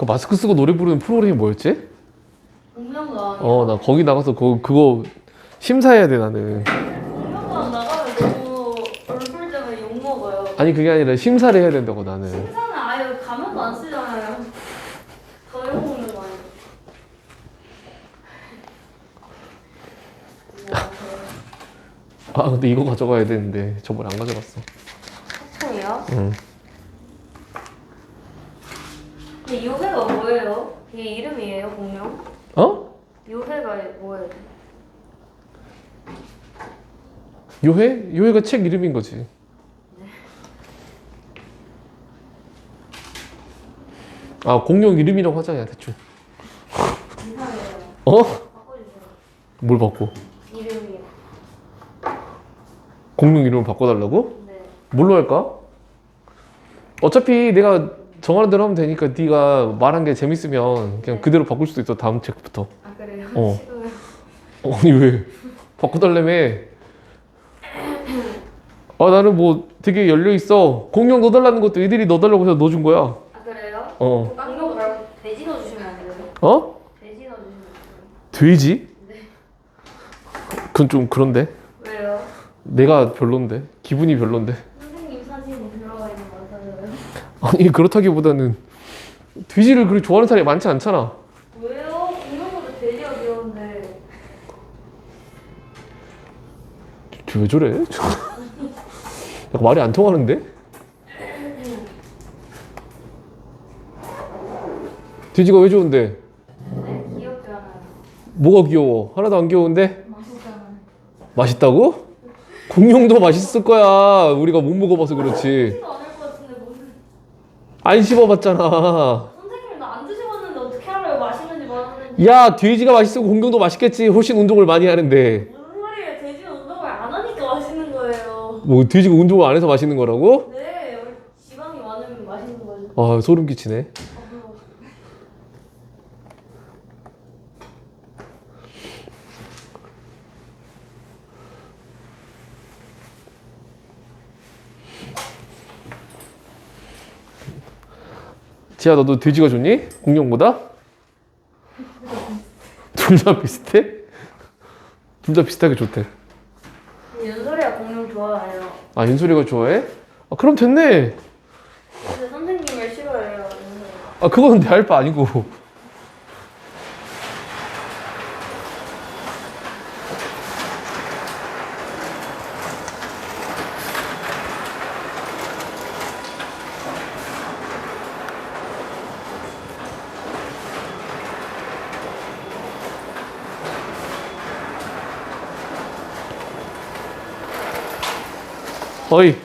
그 마스크 쓰고 노래 부르는 프로그램이 뭐였지? 공명도 아니야. 나 거기 나가서 그거 심사해야 돼 나는. 공명도 안 나가면 너무 얼굴 때문에 욕먹어요. 아니 그게 아니라 심사를 해야 된다고 나는. 심사는 아예 가면도 안 쓰잖아요. 더 욕먹는 거 아니에요? 아 근데 이거 가져가야 되는데 저번에 안 가져갔어. 사탕이요? 응. 근데 이 회가 뭐예요? 이게 이름이에요, 공명? 어? 이 회가 뭐예요? 요해? 요해가 책 이름인 거지. 아 공룡 이름이라고 하자 대충. 이상해요. 어? 바꿔주세요. 뭘 바꿔? 이름이요. 공룡 이름을 바꿔달라고? 네. 뭘로 할까? 어차피 내가 정하는 대로 하면 되니까 네가 말한 게 재밌으면 그냥 네. 그대로 바꿀 수도 있어 다음 책부터. 아 그래요? 어. 싫어요. 아니 왜? 바꿔달라며. 아 나는 뭐 되게 열려있어. 공룡 넣어달라는 것도 애들이 넣어달라고 해서 넣어준 거야. 아 그래요? 어. 공룡 말고 돼지 넣어주시면 안 돼요? 어? 돼지 넣어주시면 안 돼지? 네. 그건 좀 그런데. 돼요? 왜요? 내가 별론데. 기분이 별론데. 선생님 사진이 들어가 있는 거 같아요. 아니 그렇다기보다는 돼지를 그렇게 좋아하는 사람이 많지 않잖아. 왜요? 공룡보다 돼지가 귀여운데. 왜 저래? 약간 말이 안 통하는데? 돼지가 왜 좋은데? 네? 귀엽잖아요. 뭐가 귀여워? 하나도 안 귀여운데? 맛있잖아요. 맛있다고? 공룡도 맛있을 거야. 우리가 못 먹어봐서 그렇지. 맛있지도 않을 것 같은데 무슨. 안 씹어봤잖아. 선생님 나 안 드셔봤는데 어떻게 알아요? 맛있는지 맛없는지. 야, 돼지가 맛있고 공룡도 맛있겠지. 훨씬 운동을 많이 하는데. 무슨 말이에요? 돼지는 운동을 안 하니까 맛있는 거예요. 뭐 돼지가 운동을 안 해서 맛있는 거라고? 네, 여기 지방이 많으면 맛있는 거죠. 아, 소름 끼치네. 아, 지아, 너도 돼지가 좋니? 공룡보다? 둘 다 비슷해? 둘 다 비슷하게 좋대. 윤소리가 공룡 좋아해요. 아, 윤소리가 좋아해? 아, 그럼 됐네. 근데 선생님을 싫어해요. 윤소리가. 아, 그건 내 할 바 아니고. 어이.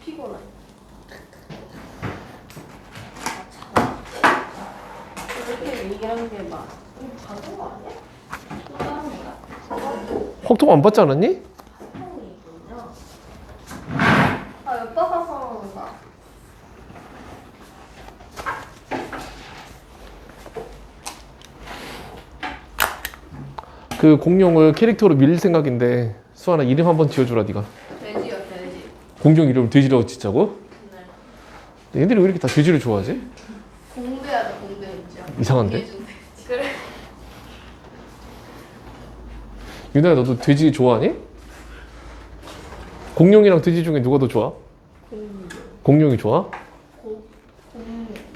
피곤해. 이렇게 얘기하는 게 막, 작은 거 아니야? 또 다른 거야? 확통 안 받지 않았니? 사탕이군요. 아, 옆바가서 그런가? 그 공룡을 캐릭터로 밀릴 생각인데 수아나 이름 한번 지어주라 네가. 돼지요, 돼지. 공룡 이름을 돼지라고 짓자고? 네. 얘들이 왜 이렇게 다 돼지를 좋아하지? 공대하자, 공대 있죠. 이상한데? 그래. 유나야 너도 돼지 좋아하니? 공룡이랑 돼지 중에 누가 더 좋아? 공룡. 공룡이 좋아?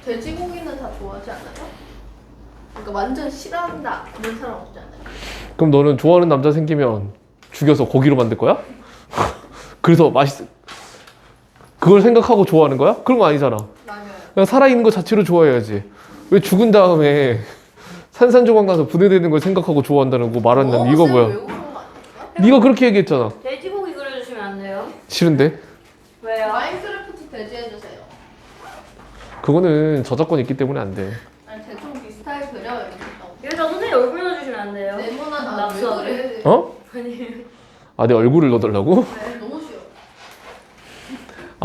돼지고기는 다 좋아하지 않아요? 그러니까 완전 싫어한다 그런 사람 없잖아요. 그럼 너는 좋아하는 남자 생기면 죽여서 고기로 만들 거야? 그래서 그걸 생각하고 좋아하는 거야? 그런 거 아니잖아. 맞아요. 그냥 살아있는 거 자체로 좋아해야지. 왜 죽은 다음에 산산조각 나서 분해되는 걸 생각하고 좋아한다는 거 말한다는 이거 뭐야? 네가 그렇게 얘기했잖아. 돼지고기 그려주시면 안 돼요? 싫은데? 왜요? 마인크래프트 돼지 해주세요. 그거는 저작권 있기 때문에 안 돼. 아니 대충 비슷하게 그려요. 여기다 선생님 얼굴 넣어주시면 안 돼요? 네모난 낙서. 그래? 어? 아니 아, 내 얼굴을 넣어달라고? 네, 너무 쉬워.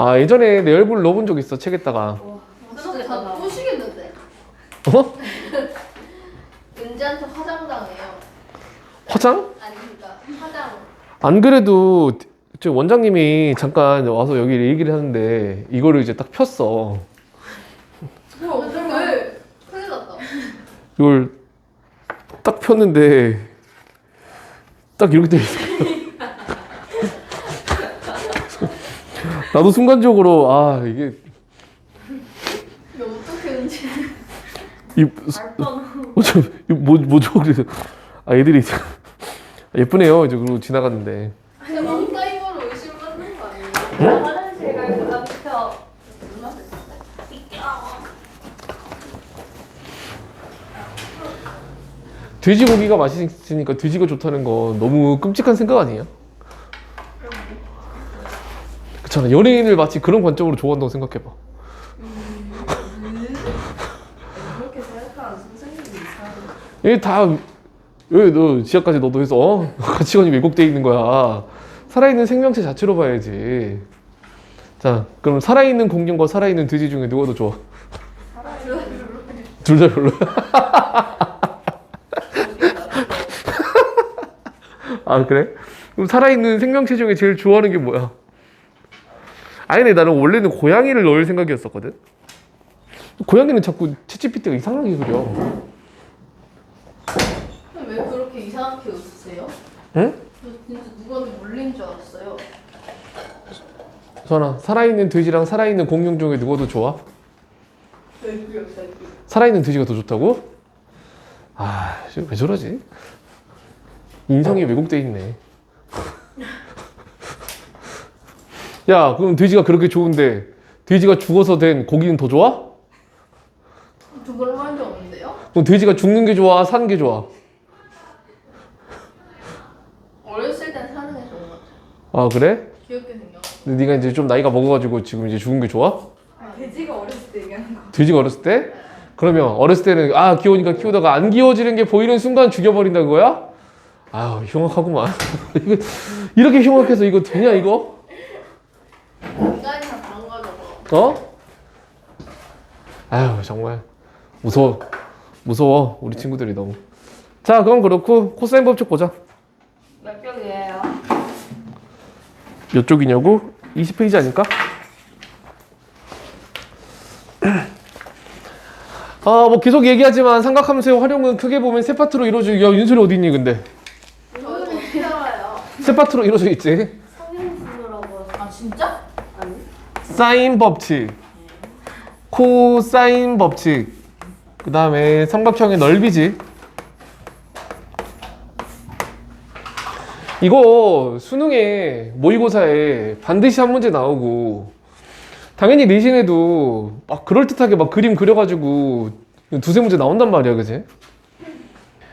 아 예전에 내 얼굴 넣어본 적 있어 책에다가. 그럼 다 보시겠는데? 어? 은지한테 화장당해요. 화장? 아니 그러니까 화장. 안 그래도 저 원장님이 잠깐 와서 여기 얘기를 하는데 이거를 이제 딱 폈어. 왜? 큰일 났다. 이걸 딱 폈는데 딱 이렇게 돼 있어. 나도 순간적으로 아 이게 이거 어떻게 은지? 이 뭐죠 그래서 아 애들이 예쁘네요 이제 그러고 지나갔는데. 근데 왕따이버로 의심받는 거 아니에요? 화장실 가서 나 비켜. 돼지고기가 맛있으니까 돼지가 좋다는 거 너무 끔찍한 생각 아니에요? 그렇잖아. 연예인을 마치 그런 관점으로 좋아한다고 생각해봐. 그렇게 생각하는 선생님이 이상해. 이게 다 왜 너 지하까지 너도 해서 가치관이 왜곡돼 있는 거야. 살아있는 생명체 자체로 봐야지. 자, 그럼 살아있는 공룡과 살아있는 돼지 중에 누가 더 좋아? 둘 다 별로. 아 그래? 그럼 살아있는 생명체 중에 제일 좋아하는 게 뭐야? 아니 근데 나는 원래는 고양이를 넣을 생각이었었거든. 고양이는 자꾸 채찌피티가 이상하게 그려. 왜 그렇게 이상하게 웃으세요? 응? 저 진짜 누구한테 몰린 줄 알았어요. 선아, 살아있는 돼지랑 살아있는 공룡 중에 누가 더 좋아? 별구요. 살아있는 돼지가 더 좋다고? 아, 왜 저러지? 인성이 왜곡돼 있네. 야, 그럼 돼지가 그렇게 좋은데 돼지가 죽어서 된 고기는 더 좋아? 두 번을 하는 적 없는데요? 그럼 돼지가 죽는 게 좋아, 사는 게 좋아? 어렸을 땐 사는 게 좋은 것 같아요. 아, 그래? 귀엽게 생겨. 근데 네가 이제 좀 나이가 먹어가지고 지금 이제 죽은 게 좋아? 돼지가 어렸을 때 얘기하는 거. 돼지가 어렸을 때? 그러면 어렸을 때는 아 귀여우니까 키우다가 안 귀여워지는 게 보이는 순간 죽여버린다 그거야? 아유 흉악하구만. 이렇게 흉악해서 이거 되냐 이거? 인간이랑 다른 거죠. 어? 아유 정말 무서워 우리 친구들이 너무. 자 그럼 그렇고 코사인 법칙 보자. 몇 병이에요? 몇 쪽이냐고? 20페이지 아닐까? 뭐 계속 얘기하지만 삼각함수의 활용은 크게 보면 세 파트로 이루어지고. 야 윤솔이 어디 있니 근데? 저도 어떻게 알아요? 세 파트로 이루어져 있지. 성형수라고. 아 진짜? 아니. 사인 법칙, 코사인 법칙, 그 다음에 삼각형의 넓이지. 이거 수능에 모의고사에 반드시 한 문제 나오고 당연히 내신에도 막 그럴듯하게 막 그림 그려가지고 두세 문제 나온단 말이야, 그지?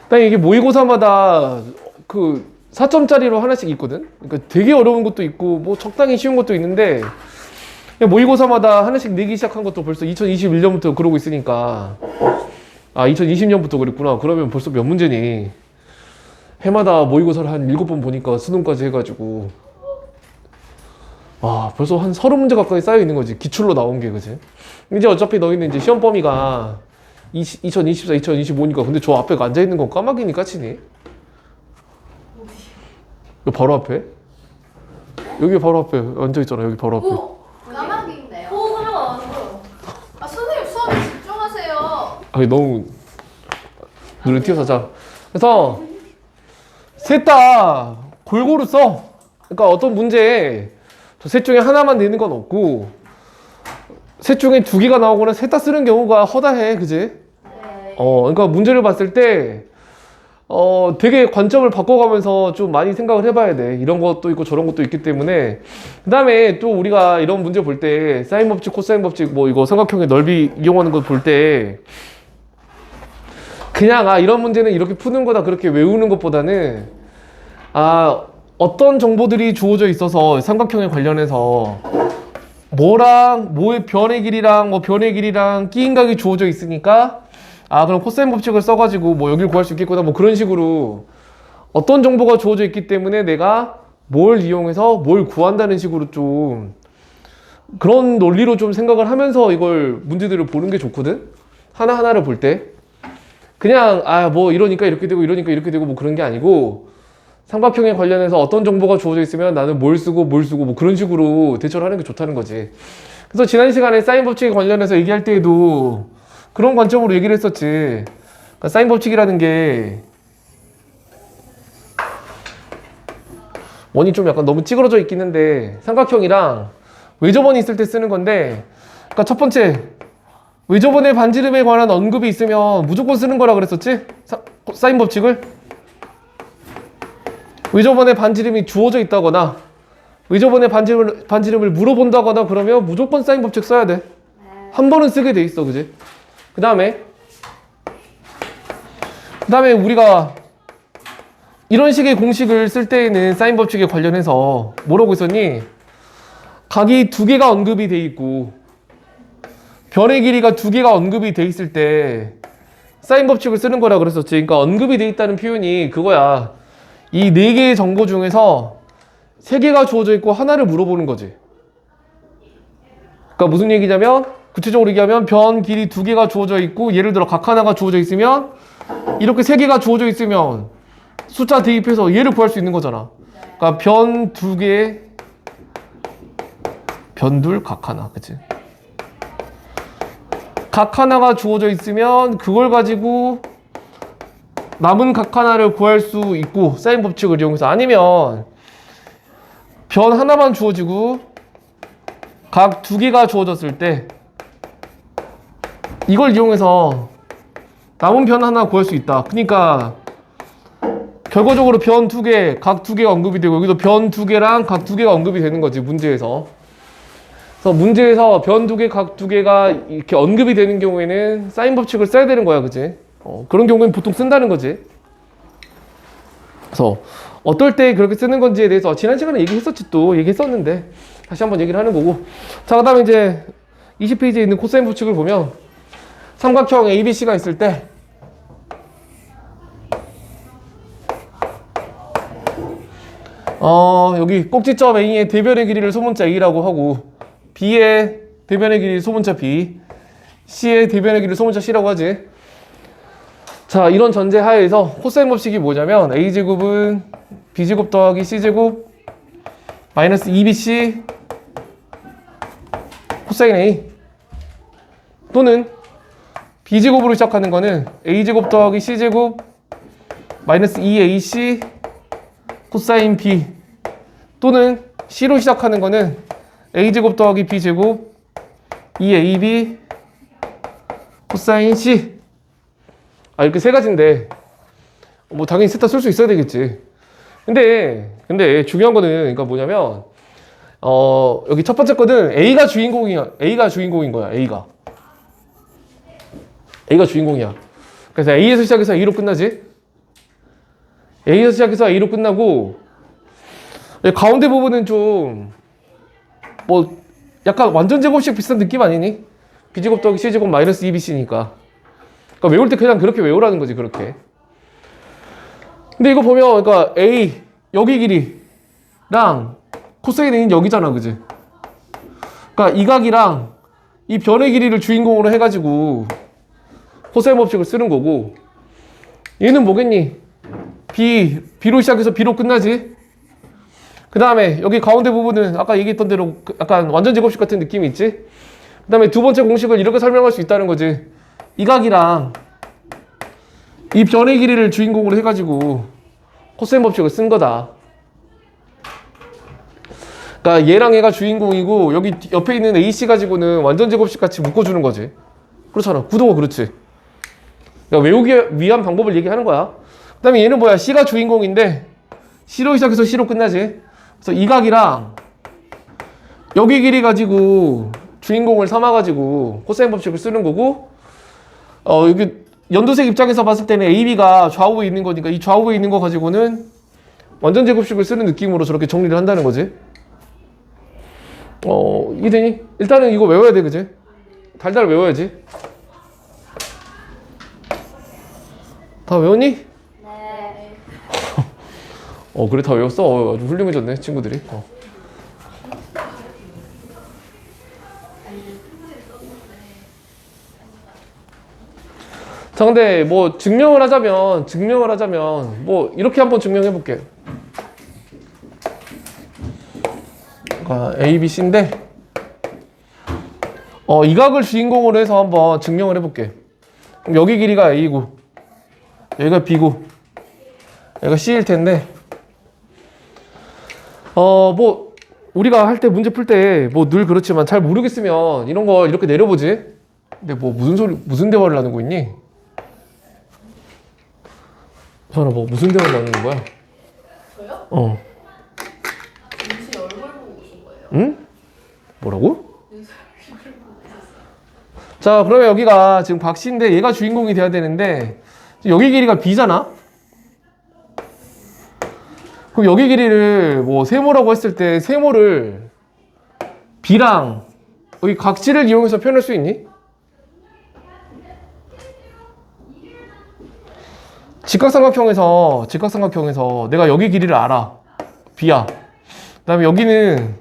딱 이게 모의고사마다 그 4점짜리로 하나씩 있거든? 그러니까 되게 어려운 것도 있고 뭐 적당히 쉬운 것도 있는데 그냥 모의고사마다 하나씩 내기 시작한 것도 벌써 2021년부터 그러고 있으니까. 아 2020년부터 그랬구나. 그러면 벌써 몇 문제니? 해마다 모의고사를 한 7번 보니까 수능까지 해가지고 벌써 한 30문제 가까이 쌓여 있는 거지. 기출로 나온 게, 그지? 이제 어차피 너희는 이제 시험 범위가 2024, 2025니까 근데 저 앞에 앉아 있는 건 까마귀니 까치니? 여기 바로 앞에? 여기 바로 앞에 앉아 있잖아. 여기 바로 앞에. 오! 까마귀인데요? 오, 그냥 왔어. 아 선생님 수업에 집중하세요. 아니 너무 눈에 띄어서. 자 그래서 셋 다 골고루 써. 그러니까 어떤 문제에 저 셋 중에 하나만 내는 건 없고 셋 중에 2개가 나오거나 셋 다 쓰는 경우가 허다해, 그지? 네. 그러니까 문제를 봤을 때 되게 관점을 바꿔가면서 좀 많이 생각을 해봐야 돼. 이런 것도 있고 저런 것도 있기 때문에. 그 다음에 또 우리가 이런 문제 볼 때 사인 법칙, 코사인 법칙 뭐 이거 삼각형의 넓이 이용하는 거 볼 때 그냥 이런 문제는 이렇게 푸는 거다 그렇게 외우는 것보다는 어떤 정보들이 주어져 있어서 삼각형에 관련해서 뭐랑 뭐의 변의 길이랑 뭐 변의 길이랑 끼인각이 주어져 있으니까 그럼 코사인 법칙을 써가지고 뭐 여기를 구할 수 있겠구나 뭐 그런 식으로 어떤 정보가 주어져 있기 때문에 내가 뭘 이용해서 뭘 구한다는 식으로 좀 그런 논리로 좀 생각을 하면서 이걸 문제들을 보는 게 좋거든. 하나하나를 볼 때. 그냥 뭐 이러니까 이렇게 되고 이러니까 이렇게 되고 뭐 그런 게 아니고 삼각형에 관련해서 어떤 정보가 주어져 있으면 나는 뭘 쓰고 뭐 그런 식으로 대처를 하는 게 좋다는 거지. 그래서 지난 시간에 사인 법칙에 관련해서 얘기할 때에도 그런 관점으로 얘기를 했었지. 그러니까 사인 법칙이라는 게 원이 좀 약간 너무 찌그러져 있긴 한데 삼각형이랑 외접원이 있을 때 쓰는 건데, 그러니까 첫 번째 외접원의 반지름에 관한 언급이 있으면 무조건 쓰는 거라 그랬었지? 사인 법칙을 외접원의 반지름이 주어져 있다거나 외접원의 반지름을 물어본다거나 그러면 무조건 사인 법칙 써야 돼. 한 번은 쓰게 돼 있어, 그지? 그 다음에 우리가 이런 식의 공식을 쓸 때에는 사인 법칙에 관련해서 뭐라고 있었니? 각이 두 개가 언급이 돼 있고 변의 길이가 두 개가 언급이 돼 있을 때 사인 법칙을 쓰는 거라 그랬었지. 그러니까 언급이 돼 있다는 표현이 그거야. 이 네 개의 정보 중에서 세 개가 주어져 있고 하나를 물어보는 거지. 그러니까 무슨 얘기냐면 구체적으로 얘기하면 변 길이 두 개가 주어져 있고 예를 들어 각 하나가 주어져 있으면 이렇게 세 개가 주어져 있으면 숫자 대입해서 얘를 구할 수 있는 거잖아. 그러니까 변 두 개, 변둘, 각 하나, 그치? 각 하나가 주어져 있으면 그걸 가지고 남은 각 하나를 구할 수 있고 사인 법칙을 이용해서, 아니면 변 하나만 주어지고 각 두 개가 주어졌을 때 이걸 이용해서 남은 변 하나 구할 수 있다. 그러니까 결과적으로 변 두 개, 각 두 개가 언급이 되고 여기도 변 두 개랑 각 두 개가 언급이 되는 거지, 문제에서. 그래서 문제에서 변 두 개, 각 두 개가 이렇게 언급이 되는 경우에는 사인 법칙을 써야 되는 거야, 그지? 그런 경우에는 보통 쓴다는 거지. 그래서 어떨 때 그렇게 쓰는 건지에 대해서 지난 시간에 얘기했었지, 또 얘기했었는데 다시 한번 얘기를 하는 거고. 자, 그 다음에 이제 20페이지에 있는 코사인 법칙을 보면 삼각형 ABC가 있을 때 여기 꼭지점 A의 대변의 길이를 소문자 A라고 하고 B의 대변의 길이 소문자 B, C의 대변의 길이 소문자 C라고 하지. 자, 이런 전제 하에서 코사인 법칙이 뭐냐면 A제곱은 B제곱 더하기 C제곱 마이너스 2BC 코사인 A, 또는 B제곱으로 시작하는 거는 A제곱 더하기 C제곱 마이너스 2AC 코사인 B, 또는 C로 시작하는 거는 A제곱 더하기 B제곱 2AB 코사인 C. 이렇게 세 가지인데 뭐 당연히 셋 다 쓸 수 있어야 되겠지. 근데 중요한 거는 그러니까 뭐냐면 여기 첫 번째 거는 A가 주인공인 거야. A가 주인공이야. 그래서 A에서 시작해서 A로 끝나지. A에서 시작해서 A로 끝나고 가운데 부분은 좀 뭐 약간 완전 제곱식 비슷한 느낌 아니니? B제곱 더하기 C제곱 마이너스 2BC니까. 그러니까 외울 때 그냥 그렇게 외우라는 거지, 그렇게. 근데 이거 보면 그러니까 A 여기 길이랑 코사인 A는 여기잖아, 그지? 그러니까 이 각이랑 이 변의 길이를 주인공으로 해가지고 코사인 법칙을 쓰는 거고, 얘는 뭐겠니? B로 시작해서 B로 끝나지? 그 다음에 여기 가운데 부분은 아까 얘기했던 대로 약간 완전 제곱식 같은 느낌이 있지? 그 다음에 두 번째 공식을 이렇게 설명할 수 있다는 거지. 이 각이랑 이 변의 길이를 주인공으로 해가지고 코사인 법칙을 쓴 거다. 그러니까 얘랑 얘가 주인공이고 여기 옆에 있는 AC 가지고는 완전 제곱식 같이 묶어주는 거지. 그렇잖아. 구도가 그렇지. 그러니까 외우기 위한 방법을 얘기하는 거야. 그 다음에 얘는 뭐야? C가 주인공인데 C로 시작해서 C로 끝나지. 그래서 이 각이랑 여기 길이 가지고 주인공을 삼아가지고 코사인 법칙을 쓰는 거고, 여기 연두색 입장에서 봤을 때는 AB가 좌우에 있는 거니까 이 좌우에 있는 거 가지고는 완전 제곱식을 쓰는 느낌으로 저렇게 정리를 한다는 거지. 이해되니? 일단은 이거 외워야 돼, 그지? 달달 외워야지. 다 외웠니? 네. 그래, 다 외웠어? 아주 훌륭해졌네, 친구들이. 자, 근데 뭐 증명을 하자면 뭐 이렇게 한번 증명해 볼게요. 그러니까 A, B, C인데 이 각을 주인공으로 해서 한번 증명을 해 볼게. 그럼 여기 길이가 A고 여기가 B고 여기가 C일 텐데 뭐 우리가 할 때 문제 풀 때 뭐 늘 그렇지만 잘 모르겠으면 이런 거 이렇게 내려보지. 근데 뭐 무슨 대화를 나누고 있니? 저는 뭐 무슨 대화를 나누는 거야? 저요? 민수 얼굴 보고 오신 거예요? 응? 뭐라고? 민수 얼굴 보고 오셨어요. 자, 그러면 여기가 지금 박씨인데 얘가 주인공이 돼야 되는데 여기 길이가 B잖아? 그럼 여기 길이를 뭐 세모라고 했을 때 세모를 B랑 여기 각지를 이용해서 표현할 수 있니? 직각삼각형에서 내가 여기 길이를 알아. B야. 그 다음에 여기는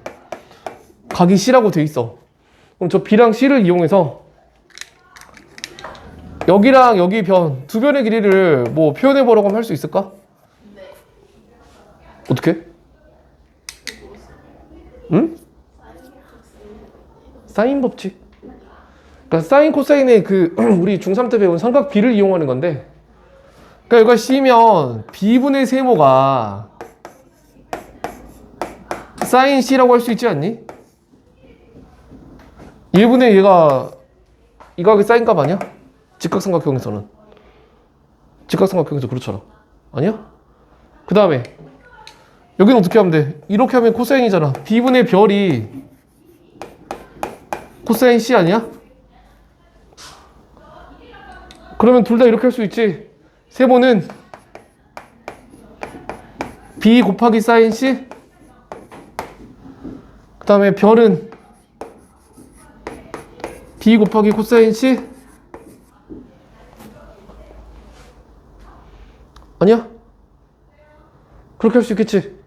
각이 C라고 돼 있어. 그럼 저 B랑 C를 이용해서 여기랑 여기 변, 두 변의 길이를 뭐 표현해 보라고 하면 할 수 있을까? 네. 어떻게? 응? 사인 법칙. 그러니까 사인 코사인의 그 우리 중3 때 배운 삼각 B를 이용하는 건데, 그러니까 여기가 C면 B분의 세모가 사인 C라고 할 수 있지 않니? 1분의 얘가 이 각의 사인값 아니야? 직각삼각형에서는. 직각삼각형에서 그렇잖아. 아니야? 그 다음에 여기는 어떻게 하면 돼? 이렇게 하면 코사인이잖아. B분의 별이 코사인 C 아니야? 그러면 둘 다 이렇게 할 수 있지. 세모는 B 곱하기 사인 C, 그 다음에 별은 B 곱하기 코사인 C. 아니야? 그렇게 할 수 있겠지.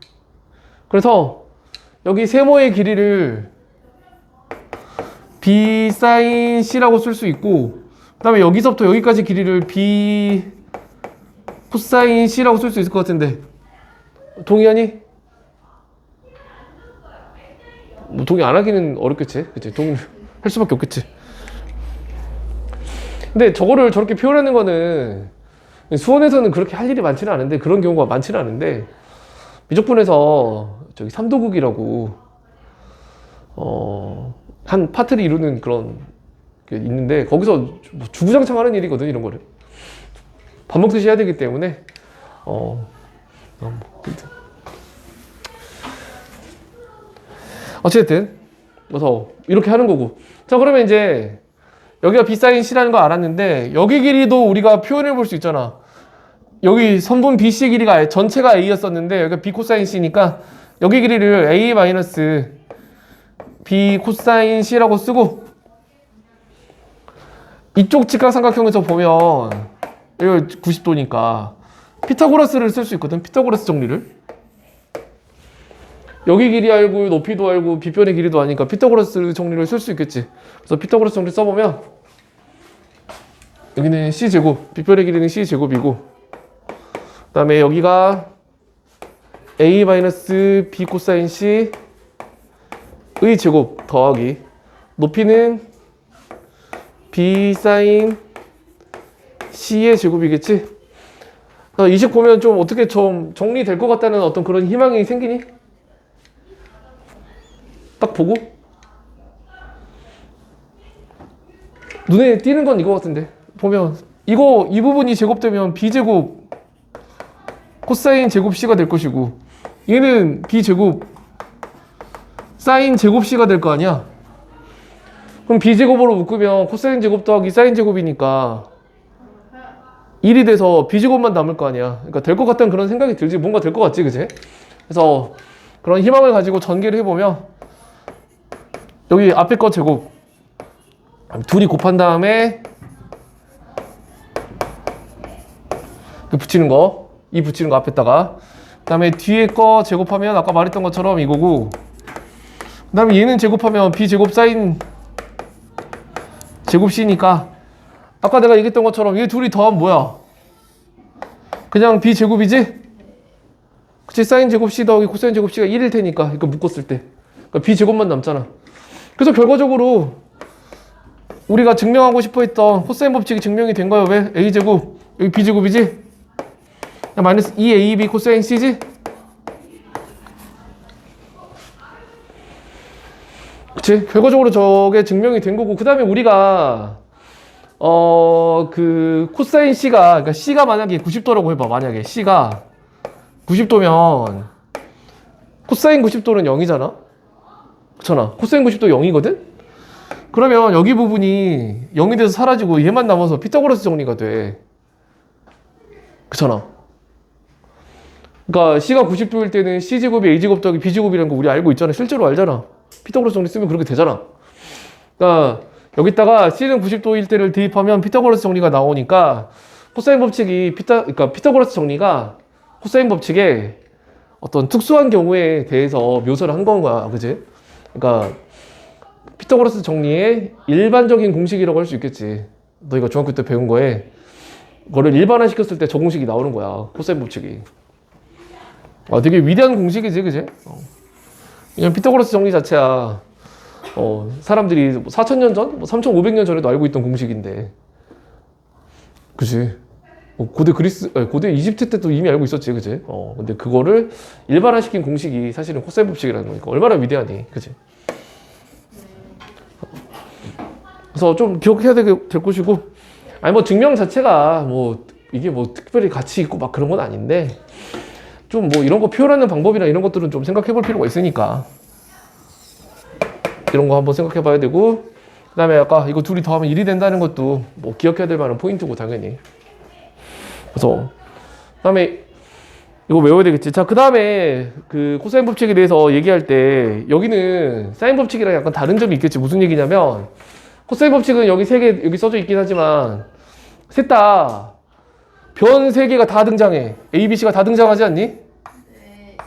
그래서 여기 세모의 길이를 B 사인 C라고 쓸 수 있고, 그 다음에 여기서부터 여기까지 길이를 B 코사인 C라고 쓸 수 있을 것 같은데 동의하니? 뭐 동의 안 하기는 어렵겠지. 그치? 동의할 수밖에 없겠지. 근데 저거를 저렇게 표현하는 거는 수원에서는 그렇게 할 일이 많지는 않은데, 그런 경우가 많지는 않은데, 미적분에서 저기 삼도국이라고 한 파트를 이루는 그런 게 있는데, 거기서 뭐 주구장창 하는 일이거든, 이런 거를. 밥 먹듯이 해야 되기 때문에 어쨌든 그래서 이렇게 하는 거고. 자, 그러면 이제 여기가 B 사인 C라는 거 알았는데, 여기 길이도 우리가 표현해 볼 수 있잖아. 여기 선분 BC 길이가 전체가 A였었는데 여기가 B 코사인 C니까 여기 길이를 A 마이너스 B 코사인 C라고 쓰고, 이쪽 직각삼각형에서 보면 이거 90도니까 피타고라스를 쓸 수 있거든. 피타고라스 정리를. 여기 길이 알고 높이도 알고 빗변의 길이도 아니까 피타고라스 정리를 쓸 수 있겠지. 그래서 피타고라스 정리 써보면 여기는 C제곱, 빗변의 길이는 C제곱이고, 그 다음에 여기가 A 마이너스 B 코사인 C의 제곱 더하기 높이는 B 사인 C의 제곱이겠지. 이 식 보면 좀 어떻게 좀 정리될 것 같다는 어떤 그런 희망이 생기니? 딱 보고 눈에 띄는 건 이거 같은데, 보면 이거 이 부분이 제곱되면 B제곱 코사인 제곱 C가 될 것이고, 얘는 B제곱 사인 제곱 C가 될 거 아니야. 그럼 B제곱으로 묶으면 코사인 제곱 더하기 사인 제곱이니까 1이 돼서 B제곱만 남을 거 아니야. 그러니까 될 것 같다는 그런 생각이 들지. 뭔가 될 것 같지, 그치? 그래서 그런 희망을 가지고 전개를 해보면 여기 앞에 거 제곱 둘이 곱한 다음에 붙이는 거, 이 붙이는 거 앞에다가, 그 다음에 뒤에 거 제곱하면 아까 말했던 것처럼 이거고, 그 다음에 얘는 제곱하면 B제곱 사인 제곱 C니까 아까 내가 얘기했던 것처럼 얘 둘이 더하면 뭐야? 그냥 b제곱이지? 그치? 사인 제곱 c 더하기 코사인 제곱 c가 1일 테니까 이거 묶었을 때 그러니까 b제곱만 남잖아. 그래서 결과적으로 우리가 증명하고 싶어 했던 코사인 법칙이 증명이 된 거야. 왜? a제곱 여기 b제곱이지? 마이너스 2ab 코사인 c지? 그치? 결과적으로 저게 증명이 된 거고 그 다음에 우리가 그 코사인 C가 그러니까 C가 만약에 90도라고 해봐. 만약에 C가 90도면 코사인 90도는 0이잖아. 그렇잖아. 코사인 90도 0이거든. 그러면 여기 부분이 0이 돼서 사라지고 얘만 남아서 피타고라스 정리가 돼. 그렇잖아. 그러니까 C가 90도일 때는 C제곱이 A제곱 더하기 B제곱이라는 거 우리 알고 있잖아. 실제로 알잖아. 피타고라스 정리 쓰면 그렇게 되잖아. 그러니까 여기다가 C는 90도일 때를 대입하면 피타고라스 정리가 나오니까 코사인 법칙이 그러니까 피타고라스 정리가 코사인 법칙의 어떤 특수한 경우에 대해서 묘사를 한 건 거야. 그지? 그러니까 피타고라스 정리의 일반적인 공식이라고 할 수 있겠지. 너희가 중학교 때 배운 거에 그거를 일반화 시켰을 때 저 공식이 나오는 거야. 코사인 법칙이. 되게 위대한 공식이지, 그지? 왜냐면 피타고라스 정리 자체야. 사람들이 4,000년 전? 3,500년 전에도 알고 있던 공식인데. 그치? 고대 고대 이집트 때도 이미 알고 있었지, 그치? 근데 그거를 일반화시킨 공식이 사실은 코사인 법칙이라는 거니까. 얼마나 위대하니, 그치? 그래서 좀 기억해야 될 것이고, 아니, 뭐, 증명 자체가 이게 특별히 가치 있고 막 그런 건 아닌데, 좀 이런 거 표현하는 방법이나 이런 것들은 좀 생각해 볼 필요가 있으니까. 이런 거 한번 생각해 봐야 되고 그 다음에 아까 이거 둘이 더하면 1이 된다는 것도 기억해야 될 만한 포인트고 당연히. 그래서 그 다음에 이거 외워야 되겠지. 자, 그 다음에 그 코사인 법칙에 대해서 얘기할 때 여기는 사인 법칙이랑 약간 다른 점이 있겠지. 무슨 얘기냐면 코사인 법칙은 여기 3개 여기 써져 있긴 하지만 셋 다 변 3개가 다 등장해. A, B, C가 다 등장하지 않니? 네.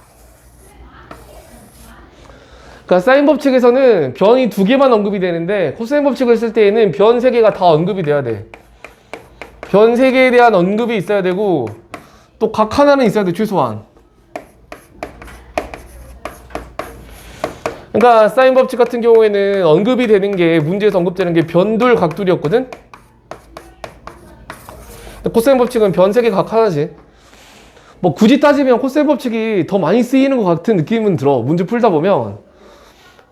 그러니까 사인 법칙에서는 변이 2개만 언급이 되는데 코사인 법칙을 쓸 때에는 변 3개가 다 언급이 돼야 돼. 변 3개에 대한 언급이 있어야 되고 또 각 하나는 있어야 돼, 최소한. 그러니까 사인 법칙 같은 경우에는 언급이 되는 게 문제에서 언급되는 게 변둘 각둘이었거든. 코사인 법칙은 변 3개 각 하나지. 굳이 따지면 코사인 법칙이 더 많이 쓰이는 것 같은 느낌은 들어. 문제 풀다 보면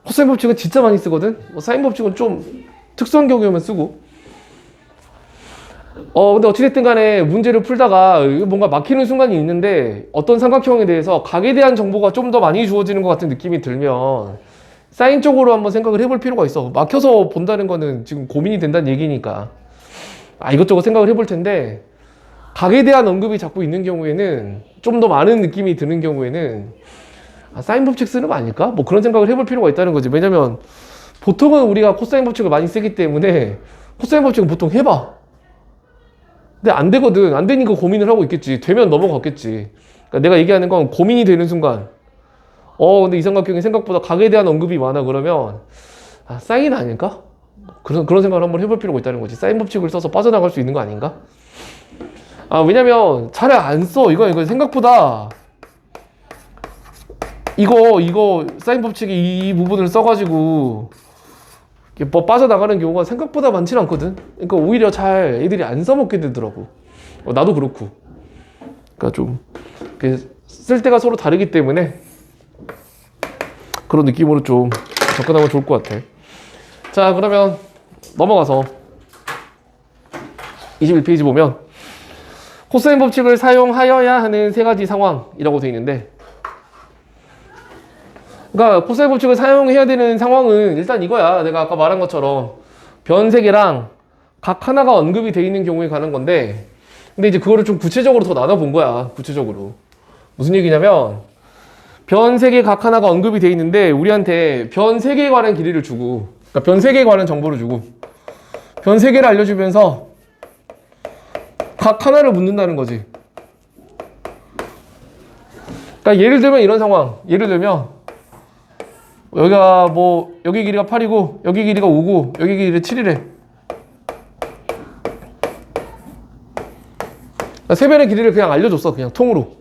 코사인 법칙은 진짜 많이 쓰거든. 사인 법칙은 좀 특수한 경우에만 쓰고. 근데 어찌됐든 간에 문제를 풀다가 뭔가 막히는 순간이 있는데 어떤 삼각형에 대해서 각에 대한 정보가 좀 더 많이 주어지는 것 같은 느낌이 들면 사인 쪽으로 한번 생각을 해볼 필요가 있어. 막혀서 본다는 거는 지금 고민이 된다는 얘기니까 이것저것 생각을 해볼 텐데 각에 대한 언급이 자꾸 있는 경우에는 좀 더 많은 느낌이 드는 경우에는 사인 법칙 쓰는 거 아닐까? 그런 생각을 해볼 필요가 있다는 거지. 왜냐면 보통은 우리가 코사인 법칙을 많이 쓰기 때문에 코사인 법칙은 보통 해봐. 근데 안 되거든. 안 되니까 고민을 하고 있겠지. 되면 넘어갔겠지. 그러니까 내가 얘기하는 건 고민이 되는 순간 근데 이 삼각형이 생각보다 각에 대한 언급이 많아. 그러면 사인 아닐까? 그런 생각을 한번 해볼 필요가 있다는 거지. 사인 법칙을 써서 빠져나갈 수 있는 거 아닌가? 왜냐면 잘 안 써. 이거 생각보다 이거 사인 법칙이 이 부분을 써가지고 빠져나가는 경우가 생각보다 많지는 않거든. 그러니까 오히려 잘 애들이 안 써먹게 되더라고. 나도 그렇고. 그러니까 좀 쓸 때가 서로 다르기 때문에 그런 느낌으로 좀 접근하면 좋을 것 같아. 자, 그러면 넘어가서 21페이지 보면 코사인 법칙을 사용하여야 하는 3가지 상황이라고 되어 있는데, 그러니까 코사인 법칙을 사용해야 되는 상황은 일단 이거야. 내가 아까 말한 것처럼 변 3개랑 각 하나가 언급이 되어 있는 경우에 가는 건데, 근데 이제 그거를 좀 구체적으로 더 나눠본 거야. 구체적으로 무슨 얘기냐면 변 3개 각 하나가 언급이 되어 있는데 우리한테 변 3개에 관한 길이를 주고, 그러니까 변 3개에 관한 정보를 주고 변 3개를 알려주면서 각 하나를 묻는다는 거지. 그러니까 예를 들면 이런 상황. 예를 들면 여기가 여기 길이가 8이고 여기 길이가 5고 여기 길이가 7이래. 세변의 길이를 그냥 알려줬어. 그냥 통으로.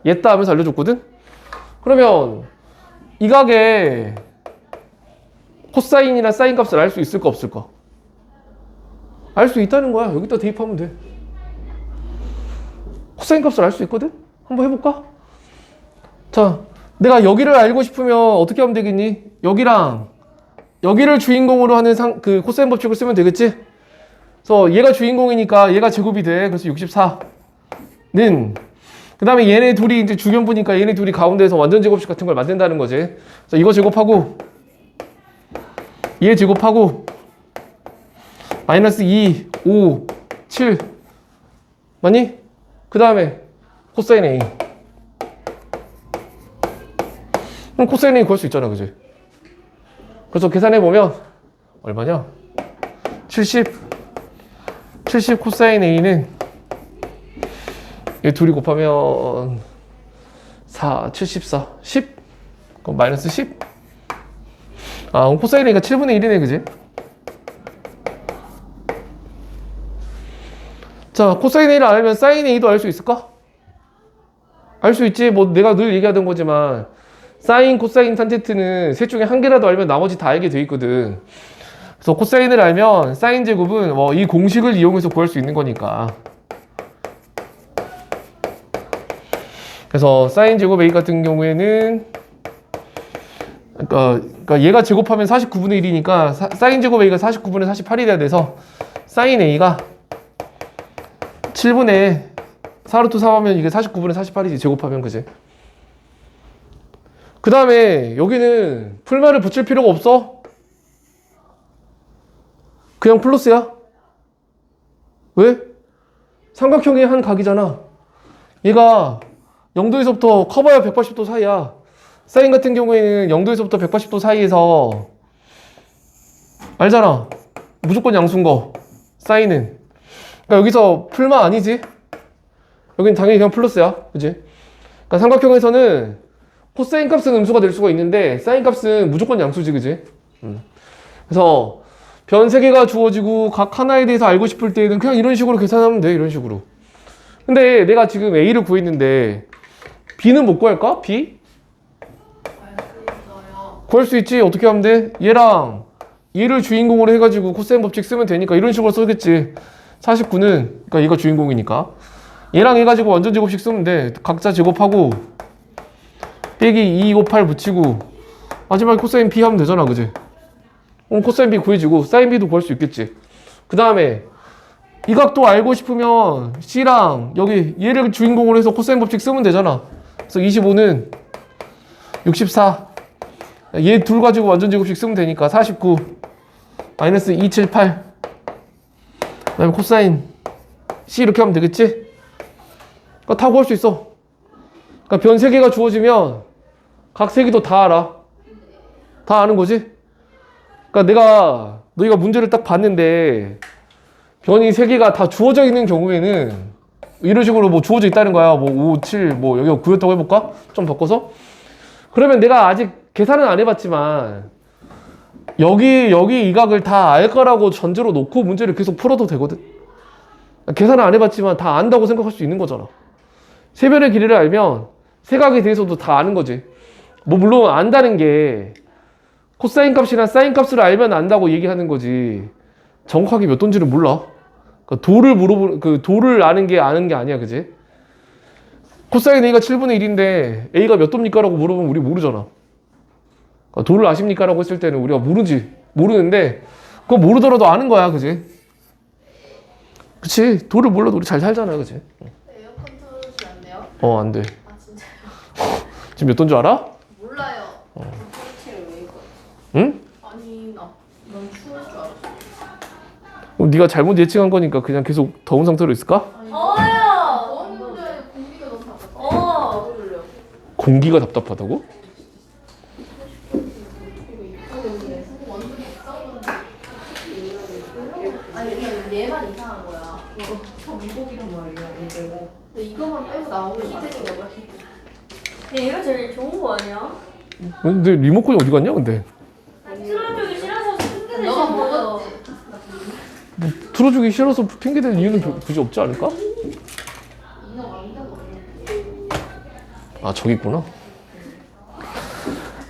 옛다 하면서 알려줬거든? 그러면 이 각의 코사인이나 사인 값을 알 수 있을까 없을까? 알 수 있다는 거야. 여기다 대입하면 돼. 코사인 값을 알 수 있거든? 한번 해볼까? 자, 내가 여기를 알고 싶으면 어떻게 하면 되겠니? 여기랑 여기를 주인공으로 하는 그 코사인 법칙을 쓰면 되겠지? 그래서 얘가 주인공이니까 얘가 제곱이 돼. 그래서 64는 그 다음에 얘네 둘이 이제 주변부니까 얘네 둘이 가운데에서 완전 제곱식 같은 걸 만든다는 거지. 그래서 이거 제곱하고 얘 제곱하고 마이너스 2, 5, 7 맞니? 그 다음에 코사인 A. 그럼 코사인 A 구할 수 있잖아, 그지? 그래서 계산해보면 얼마냐? 70 코사인 A는 이 둘이 곱하면 4, 74, 10? 그럼 마이너스 10? 아, 그럼 코사인 A가 7분의 1이네, 그지? 자, 코사인 A를 알면 사인 A도 알 수 있을까? 알 수 있지. 뭐 내가 늘 얘기하던 거지만 사인, 코사인, 탄젠트는 셋 중에 한 개라도 알면 나머지 다 알게 돼 있거든. 그래서 코사인을 알면 사인 제곱은 이 공식을 이용해서 구할 수 있는 거니까. 그래서 사인 제곱 A 같은 경우에는 그러니까 얘가 제곱하면 49분의 1이니까 사인 제곱 A가 49분의 48이 돼야 돼서 사인 A가 7분의 4루트 3 하면 이게 49분의 48이지, 제곱하면. 그지? 그 다음에 여기는 풀말을 붙일 필요가 없어. 그냥 플러스야. 왜? 삼각형의 한 각이잖아. 얘가 0도에서부터 커봐야 180도 사이야. 사인 같은 경우에는 0도에서부터 180도 사이에서 알잖아. 무조건 양수인 거. 사인은. 그러니까 여기서 풀만 아니지? 여긴 당연히 그냥 플러스야. 그지? 그러니까 삼각형에서는 코사인 값은 음수가 될 수가 있는데 사인 값은 무조건 양수지. 그지? 그래서 변 3개가 주어지고 각 하나에 대해서 알고 싶을 때는 그냥 이런 식으로 계산하면 돼. 이런 식으로. 근데 내가 지금 A를 구했는데 B는 못 구할까? B? 구할 수 있지. 어떻게 하면 돼? 얘랑 얘를 주인공으로 해가지고 코사인 법칙 쓰면 되니까 이런 식으로 쓰겠지. 49는 그러니까 얘가 주인공이니까 얘랑 해가지고 완전 제곱식 쓰면 돼. 각자 제곱하고 빼기 258 붙이고 마지막에 코사인 B 하면 되잖아. 그지? 그럼 코사인 B 구해지고 사인 B도 구할 수 있겠지. 그 다음에 이 각도 알고 싶으면 C랑 여기 얘를 주인공으로 해서 코사인 법칙 쓰면 되잖아. 그래서 25는 64 얘 둘 가지고 완전 제곱식 쓰면 되니까 49 마이너스 278 그 다음에 코사인 C 이렇게 하면 되겠지? 그러니까 다 구할 수 있어. 그러니까 변 3개가 주어지면 각 3개도 다 알아. 다 아는 거지? 그러니까 너희가 문제를 딱 봤는데 변이 3개가 다 주어져 있는 경우에는 이런 식으로 뭐 주어져 있다는 거야. 뭐 5, 7, 뭐 여기가 9였다고 해볼까? 좀 바꿔서. 그러면 내가 아직 계산은 안 해봤지만 여기 이 각을 다 알 거라고 전제로 놓고 문제를 계속 풀어도 되거든. 계산을 안 해봤지만 다 안다고 생각할 수 있는 거잖아. 세변의 길이를 알면 세각에 대해서도 다 아는 거지. 뭐 물론 안다는 게 코사인 값이나 사인 값을 알면 안다고 얘기하는 거지. 정확하게 몇 돈지를 몰라. 그러니까 도를 아는 게 아니야, 그지? 코사인 A가 7분의 1인데 A가 몇 돕니까? 라고 물어보면 우리 모르잖아. 그러니까 도를 아십니까? 라고 했을 때는 우리가 모르는데 그거 모르더라도 아는 거야, 그지? 그치? 도를 몰라도 우리 잘 살잖아, 그지? 에어컨 틀어주시면 안 돼요? 안 돼. 아 진짜요? 지금 몇 돈 줄 알아? 몰라요. 설치를 왜 이거? 응? 아니 난 추울 줄 알았어. 네가 잘못 예측한 거니까 그냥 계속 더운 상태로 있을까? 아니 어야. 더웠는데 공기가 너무 답답해. 어. 그러려. 공기가 답답하다고? 완전 비싼 건데. 아니 그냥 얘만 이상한 거야. 전복이란 말이야 이거. 근데 이거만 빼고 나오면 히트가 뭐야? 얘가 제일 좋은 거 아니야? 근데 리모컨이 어디 갔냐, 근데? 틀어주기 싫어서 핑계 너가 대신 거죠. 먹었지. 틀어주기 싫어서 핑계대는 이유는 굳이 없지 않을까? 이거 완전 어려워. 아, 저기 있구나.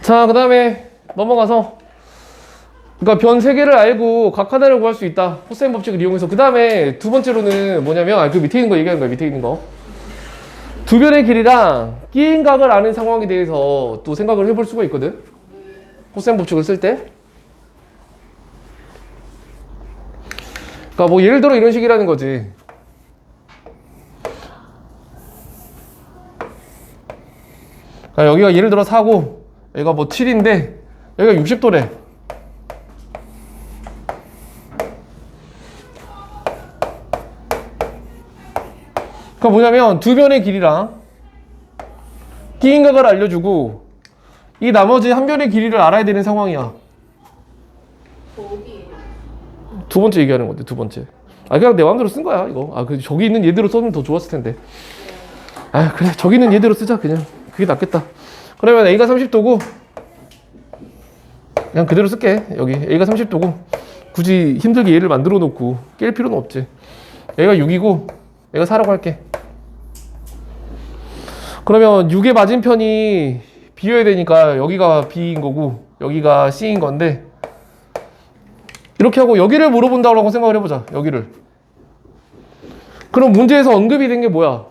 자, 그 다음에 넘어가서 그러니까 변 3개를 알고 각 하나를 구할 수 있다. 코사인 법칙을 이용해서. 그 다음에 두 번째로는 뭐냐면 그 밑에 있는 거 얘기하는 거야. 밑에 있는 거. 두 변의 길이랑 끼인 각을 아는 상황에 대해서 또 생각을 해볼 수가 있거든. 코사인 법칙을 쓸 때. 그러니까 뭐 예를 들어 이런 식이라는 거지. 그러니까 여기가 예를 들어 4고 여기가 뭐 7인데 여기가 60도래. 그러니까 뭐냐면 두 변의 길이랑 끼인 각을 알려주고 이 나머지 한 변의 길이를 알아야 되는 상황이야. 어디에? 두 번째 얘기하는 건데, 두 번째. 아, 그냥 내 마음대로 쓴 거야, 이거. 아, 저기 있는 얘대로 써면 더 좋았을 텐데. 아, 그래. 저기 있는 얘대로 쓰자, 그냥. 그게 낫겠다. 그러면 A가 30도고, 그냥 그대로 쓸게. 여기. A가 30도고, 굳이 힘들게 얘를 만들어 놓고 깰 필요는 없지. A가 6이고, A가 4라고 할게. 그러면 6의 맞은편이 B여야 되니까 여기가 B인 거고, 여기가 C인 건데, 이렇게 하고 여기를 물어본다고 생각을 해보자. 여기를. 그럼 문제에서 언급이 된 게 뭐야?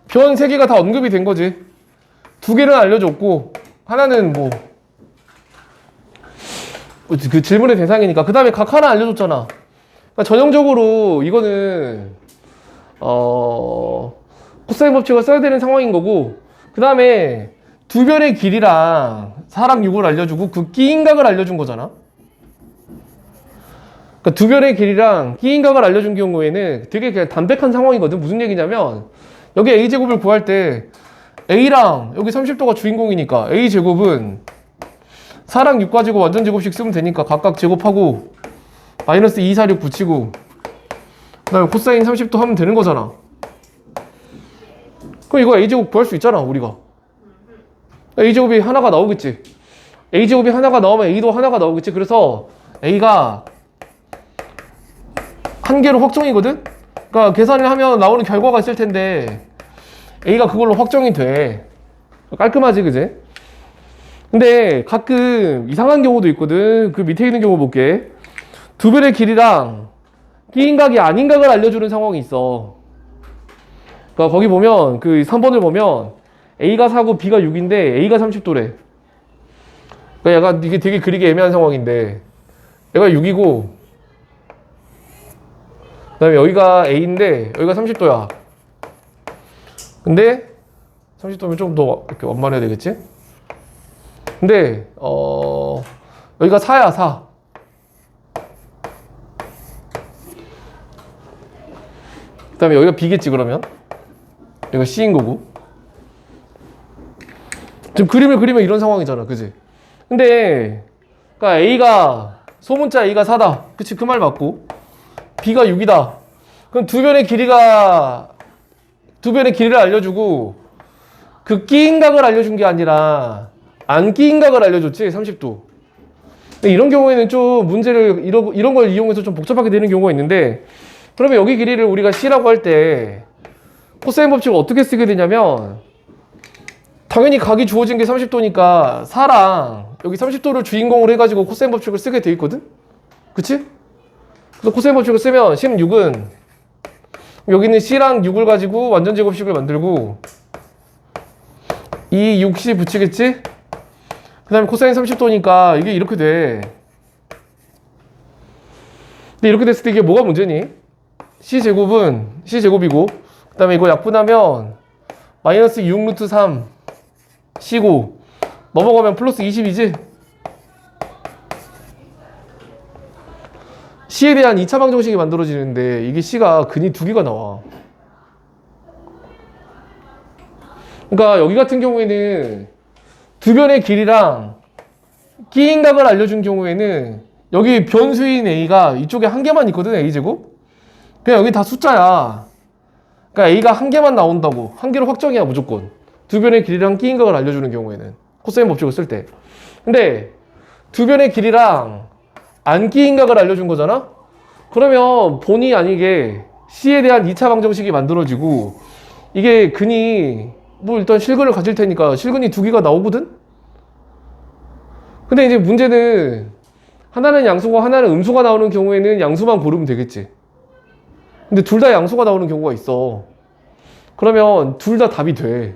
변 3개가 다 언급이 된 거지. 2개는 알려줬고 하나는 뭐 그 질문의 대상이니까. 그 다음에 각 하나 알려줬잖아. 그러니까 전형적으로 이거는 코사인 법칙을 써야 되는 상황인 거고, 그 다음에 두 변의 길이랑 4랑 6을 알려주고 그 끼인 각을 알려준 거잖아. 그러니까 두 변의 길이랑 끼인 각을 알려준 경우에는 되게 그냥 담백한 상황이거든. 무슨 얘기냐면 여기 A제곱을 구할 때 A랑 여기 30도가 주인공이니까 A제곱은 4랑 6 가지고 완전 제곱씩 쓰면 되니까 각각 제곱하고 마이너스 2, 4, 6 붙이고 그 다음에 코사인 30도 하면 되는 거잖아. 그럼 이거 A제곱 구할 수 있잖아, 우리가. A제곱이 하나가 나오겠지. A제곱이 하나가 나오면 A도 하나가 나오겠지. 그래서 A가 한 개로 확정이거든? 그러니까 계산을 하면 나오는 결과가 있을 텐데 A가 그걸로 확정이 돼. 깔끔하지, 그지? 근데 가끔 이상한 경우도 있거든. 그 밑에 있는 경우 볼게. 두 변의 길이랑 끼인 각이 아닌 각을 알려주는 상황이 있어. 그러니까 거기 보면 그 3번을 보면 A가 4고 B가 6인데 A가 30도래. 그러니까 약간 이게 되게 그리기 애매한 상황인데 얘가 6이고 그 다음에 여기가 A인데 여기가 30도야. 근데 30도면 좀 더 이렇게 완만해야 되겠지? 근데 여기가 4야, 4. 그 다음에 여기가 B겠지, 그러면. 여기가 C인 거고. 지금 그림을 그리면 이런 상황이잖아, 그지? 근데 그러니까 A가 소문자 A가 4다. 그치? 그 말 맞고. B가 6이다. 그럼 두 변의 길이를 알려주고 그 끼인 각을 알려준 게 아니라 안 끼인 각을 알려줬지, 30도. 근데 이런 경우에는 좀 문제를 이런 걸 이용해서 좀 복잡하게 되는 경우가 있는데, 그러면 여기 길이를 우리가 C라고 할 때 코사인 법칙을 어떻게 쓰게 되냐면 당연히 각이 주어진 게 30도니까 4랑 여기 30도를 주인공으로 해가지고 코사인 법칙을 쓰게 돼 있거든? 그치? 그래서 코사인 법칙을 쓰면 16은 여기는 C랑 6을 가지고 완전 제곱식을 만들고 이 6C 붙이겠지? 그 다음에 코사인 30도니까 이게 이렇게 돼. 근데 이렇게 됐을 때 이게 뭐가 문제니? C제곱은 C제곱이고 그 다음에 이거 약분하면 마이너스 6 루트 3 C고 넘어가면 플러스 20이지? C에 대한 2차 방정식이 만들어지는데 이게 C가 근이 2개가 나와. 그러니까 여기 같은 경우에는 두 변의 길이랑 끼인 각을 알려준 경우에는 여기 변수인 A가 이쪽에 한 개만 있거든, A제곱? 그냥 여기 다 숫자야. 그러니까 A가 한 개만 나온다고. 한 개로 확정이야, 무조건. 두 변의 길이랑 끼인 각을 알려주는 경우에는. 코사인 법칙을 쓸 때. 근데 두 변의 길이랑 안 끼인 각을 알려준 거잖아? 그러면 본의 아니게 C에 대한 2차 방정식이 만들어지고 이게 근이 뭐 일단 실근을 가질 테니까 실근이 두 개가 나오거든? 근데 이제 문제는 하나는 양수고 하나는 음수가 나오는 경우에는 양수만 고르면 되겠지. 근데 둘 다 양수가 나오는 경우가 있어. 그러면 둘 다 답이 돼.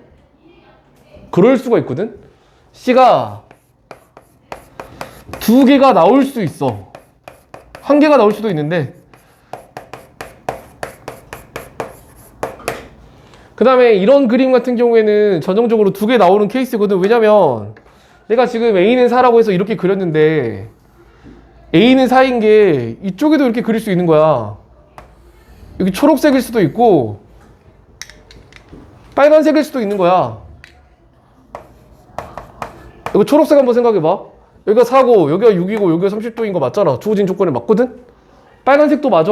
그럴 수가 있거든? C가 두 개가 나올 수 있어. 한 개가 나올 수도 있는데 그 다음에 이런 그림 같은 경우에는 전형적으로 두 개 나오는 케이스거든. 왜냐면 내가 지금 A는 4라고 해서 이렇게 그렸는데 A는 4인 게 이쪽에도 이렇게 그릴 수 있는 거야. 여기 초록색일 수도 있고 빨간색일 수도 있는 거야. 이거 초록색 한번 생각해봐. 여기가 4고 여기가 6이고 여기가 30도인 거 맞잖아. 주어진 조건에 맞거든? 빨간색도 맞아.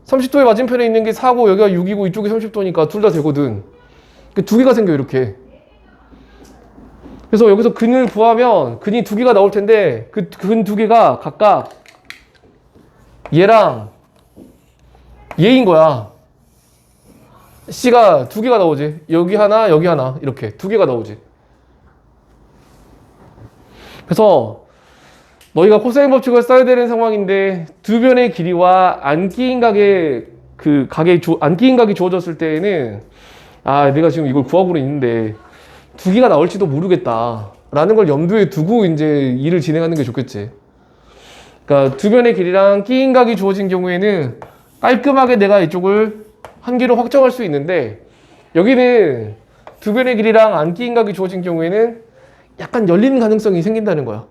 30도의 맞은편에 있는 게 4고 여기가 6이고 이쪽이 30도니까 둘 다 되거든. 두 개가 생겨 이렇게. 그래서 여기서 근을 구하면 근이 두 개가 나올 텐데 그 근 두 개가 각각 얘랑 얘인 거야. C가 두 개가 나오지. 여기 하나 여기 하나 이렇게 두 개가 나오지. 그래서 너희가 코사인 법칙을 써야 되는 상황인데 두 변의 길이와 안끼인 각의 안끼인 각이 주어졌을 때에는 아 내가 지금 이걸 구하고 있는데 두 개가 나올지도 모르겠다 라는 걸 염두에 두고 이제 일을 진행하는 게 좋겠지. 그러니까 두 변의 길이랑 끼인 각이 주어진 경우에는 깔끔하게 내가 이쪽을 한 개로 확정할 수 있는데 여기는 두 변의 길이랑 안 끼인 각이 주어진 경우에는 약간 열리는 가능성이 생긴다는 거야.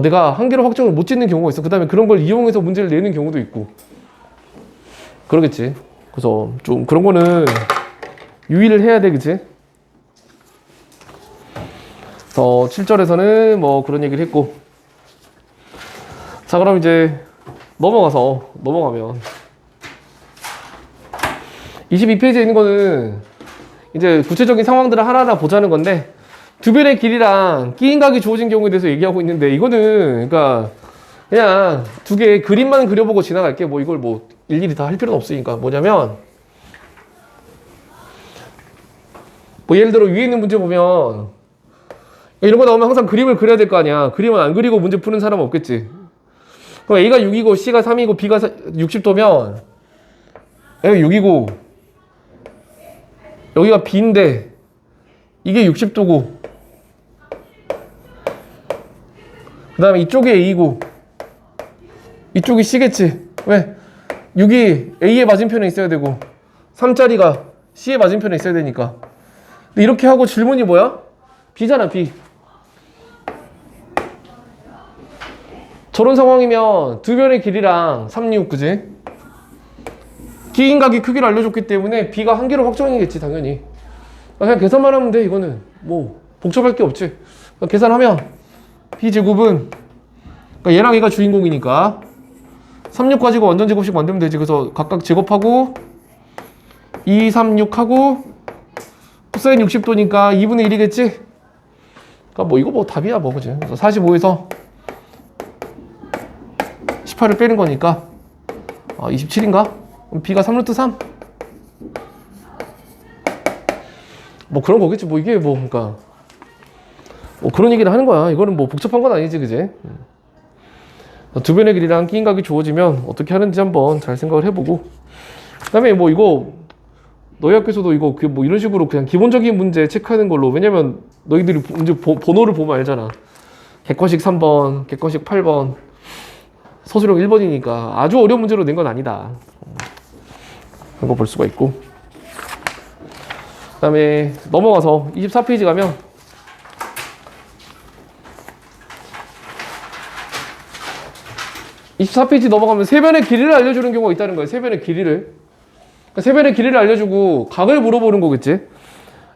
내가 한 개로 확정을 못 짓는 경우가 있어. 그 다음에 그런 걸 이용해서 문제를 내는 경우도 있고 그러겠지. 그래서 좀 그런 거는 유의를 해야 돼, 그치? 그래서 7절에서는 뭐 그런 얘기를 했고, 자 그럼 이제 넘어가면 22페이지에 있는 거는 이제 구체적인 상황들을 하나하나 보자는 건데 두 변의 길이랑 끼인 각이 주어진 경우에 대해서 얘기하고 있는데 이거는 그러니까 그냥 두 개의 그림만 그려보고 지나갈게. 뭐 이걸 뭐 일일이 다 할 필요는 없으니까. 뭐냐면 뭐 예를 들어 위에 있는 문제 보면 이런 거 나오면 항상 그림을 그려야 될 거 아니야. 그림을 안 그리고 문제 푸는 사람은 없겠지. 그럼 A가 6이고 C가 3이고 B가 60도면 A가 6이고 여기가 B인데 이게 60도고 그 다음에 이쪽이 A고 이쪽이 C겠지. 왜? 6이 A의 맞은편에 있어야 되고 3짜리가 C의 맞은편에 있어야 되니까. 근데 이렇게 하고 질문이 뭐야? B잖아, B. 저런 상황이면 두 변의 길이랑 3, 6, 그지? 끼인 각의 크기를 알려줬기 때문에 B가 한 개로 확정이겠지, 당연히. 그냥 계산만 하면 돼, 이거는. 뭐 복잡할 게 없지. 계산하면 B제곱은 그러니까 얘랑 얘가 주인공이니까 3, 6 가지고 완전 제곱식 만들면 되지. 그래서 각각 제곱하고 2, 3, 6하고 코사인 60도니까 2분의 1이겠지? 그러니까 뭐 이거 뭐 답이야 뭐, 그지? 그래서 45에서 18을 빼는 거니까 27인가? 그럼 B가 3루트 3? 뭐 그런 거겠지. 뭐 이게 뭐 그러니까 뭐 그런 얘기를 하는 거야. 이거는 뭐 복잡한 건 아니지, 그지? 두 변의 길이랑 끼인 각이 주어지면 어떻게 하는지 한번 잘 생각을 해보고, 그 다음에 뭐 이거 너희 학교에서도 이거 뭐 이런 식으로 그냥 기본적인 문제 체크하는 걸로. 왜냐면 너희들이 문제 번호를 보면 알잖아. 객관식 3번, 객관식 8번, 서술형 1번이니까 아주 어려운 문제로 낸 건 아니다. 그런 거 볼 수가 있고, 그 다음에 넘어가서 24페이지 가면 24페이지 넘어가면 세 변의 길이를 알려주는 경우가 있다는 거예요. 세 변의 길이를. 그러니까 세 변의 길이를 알려주고 각을 물어보는 거겠지.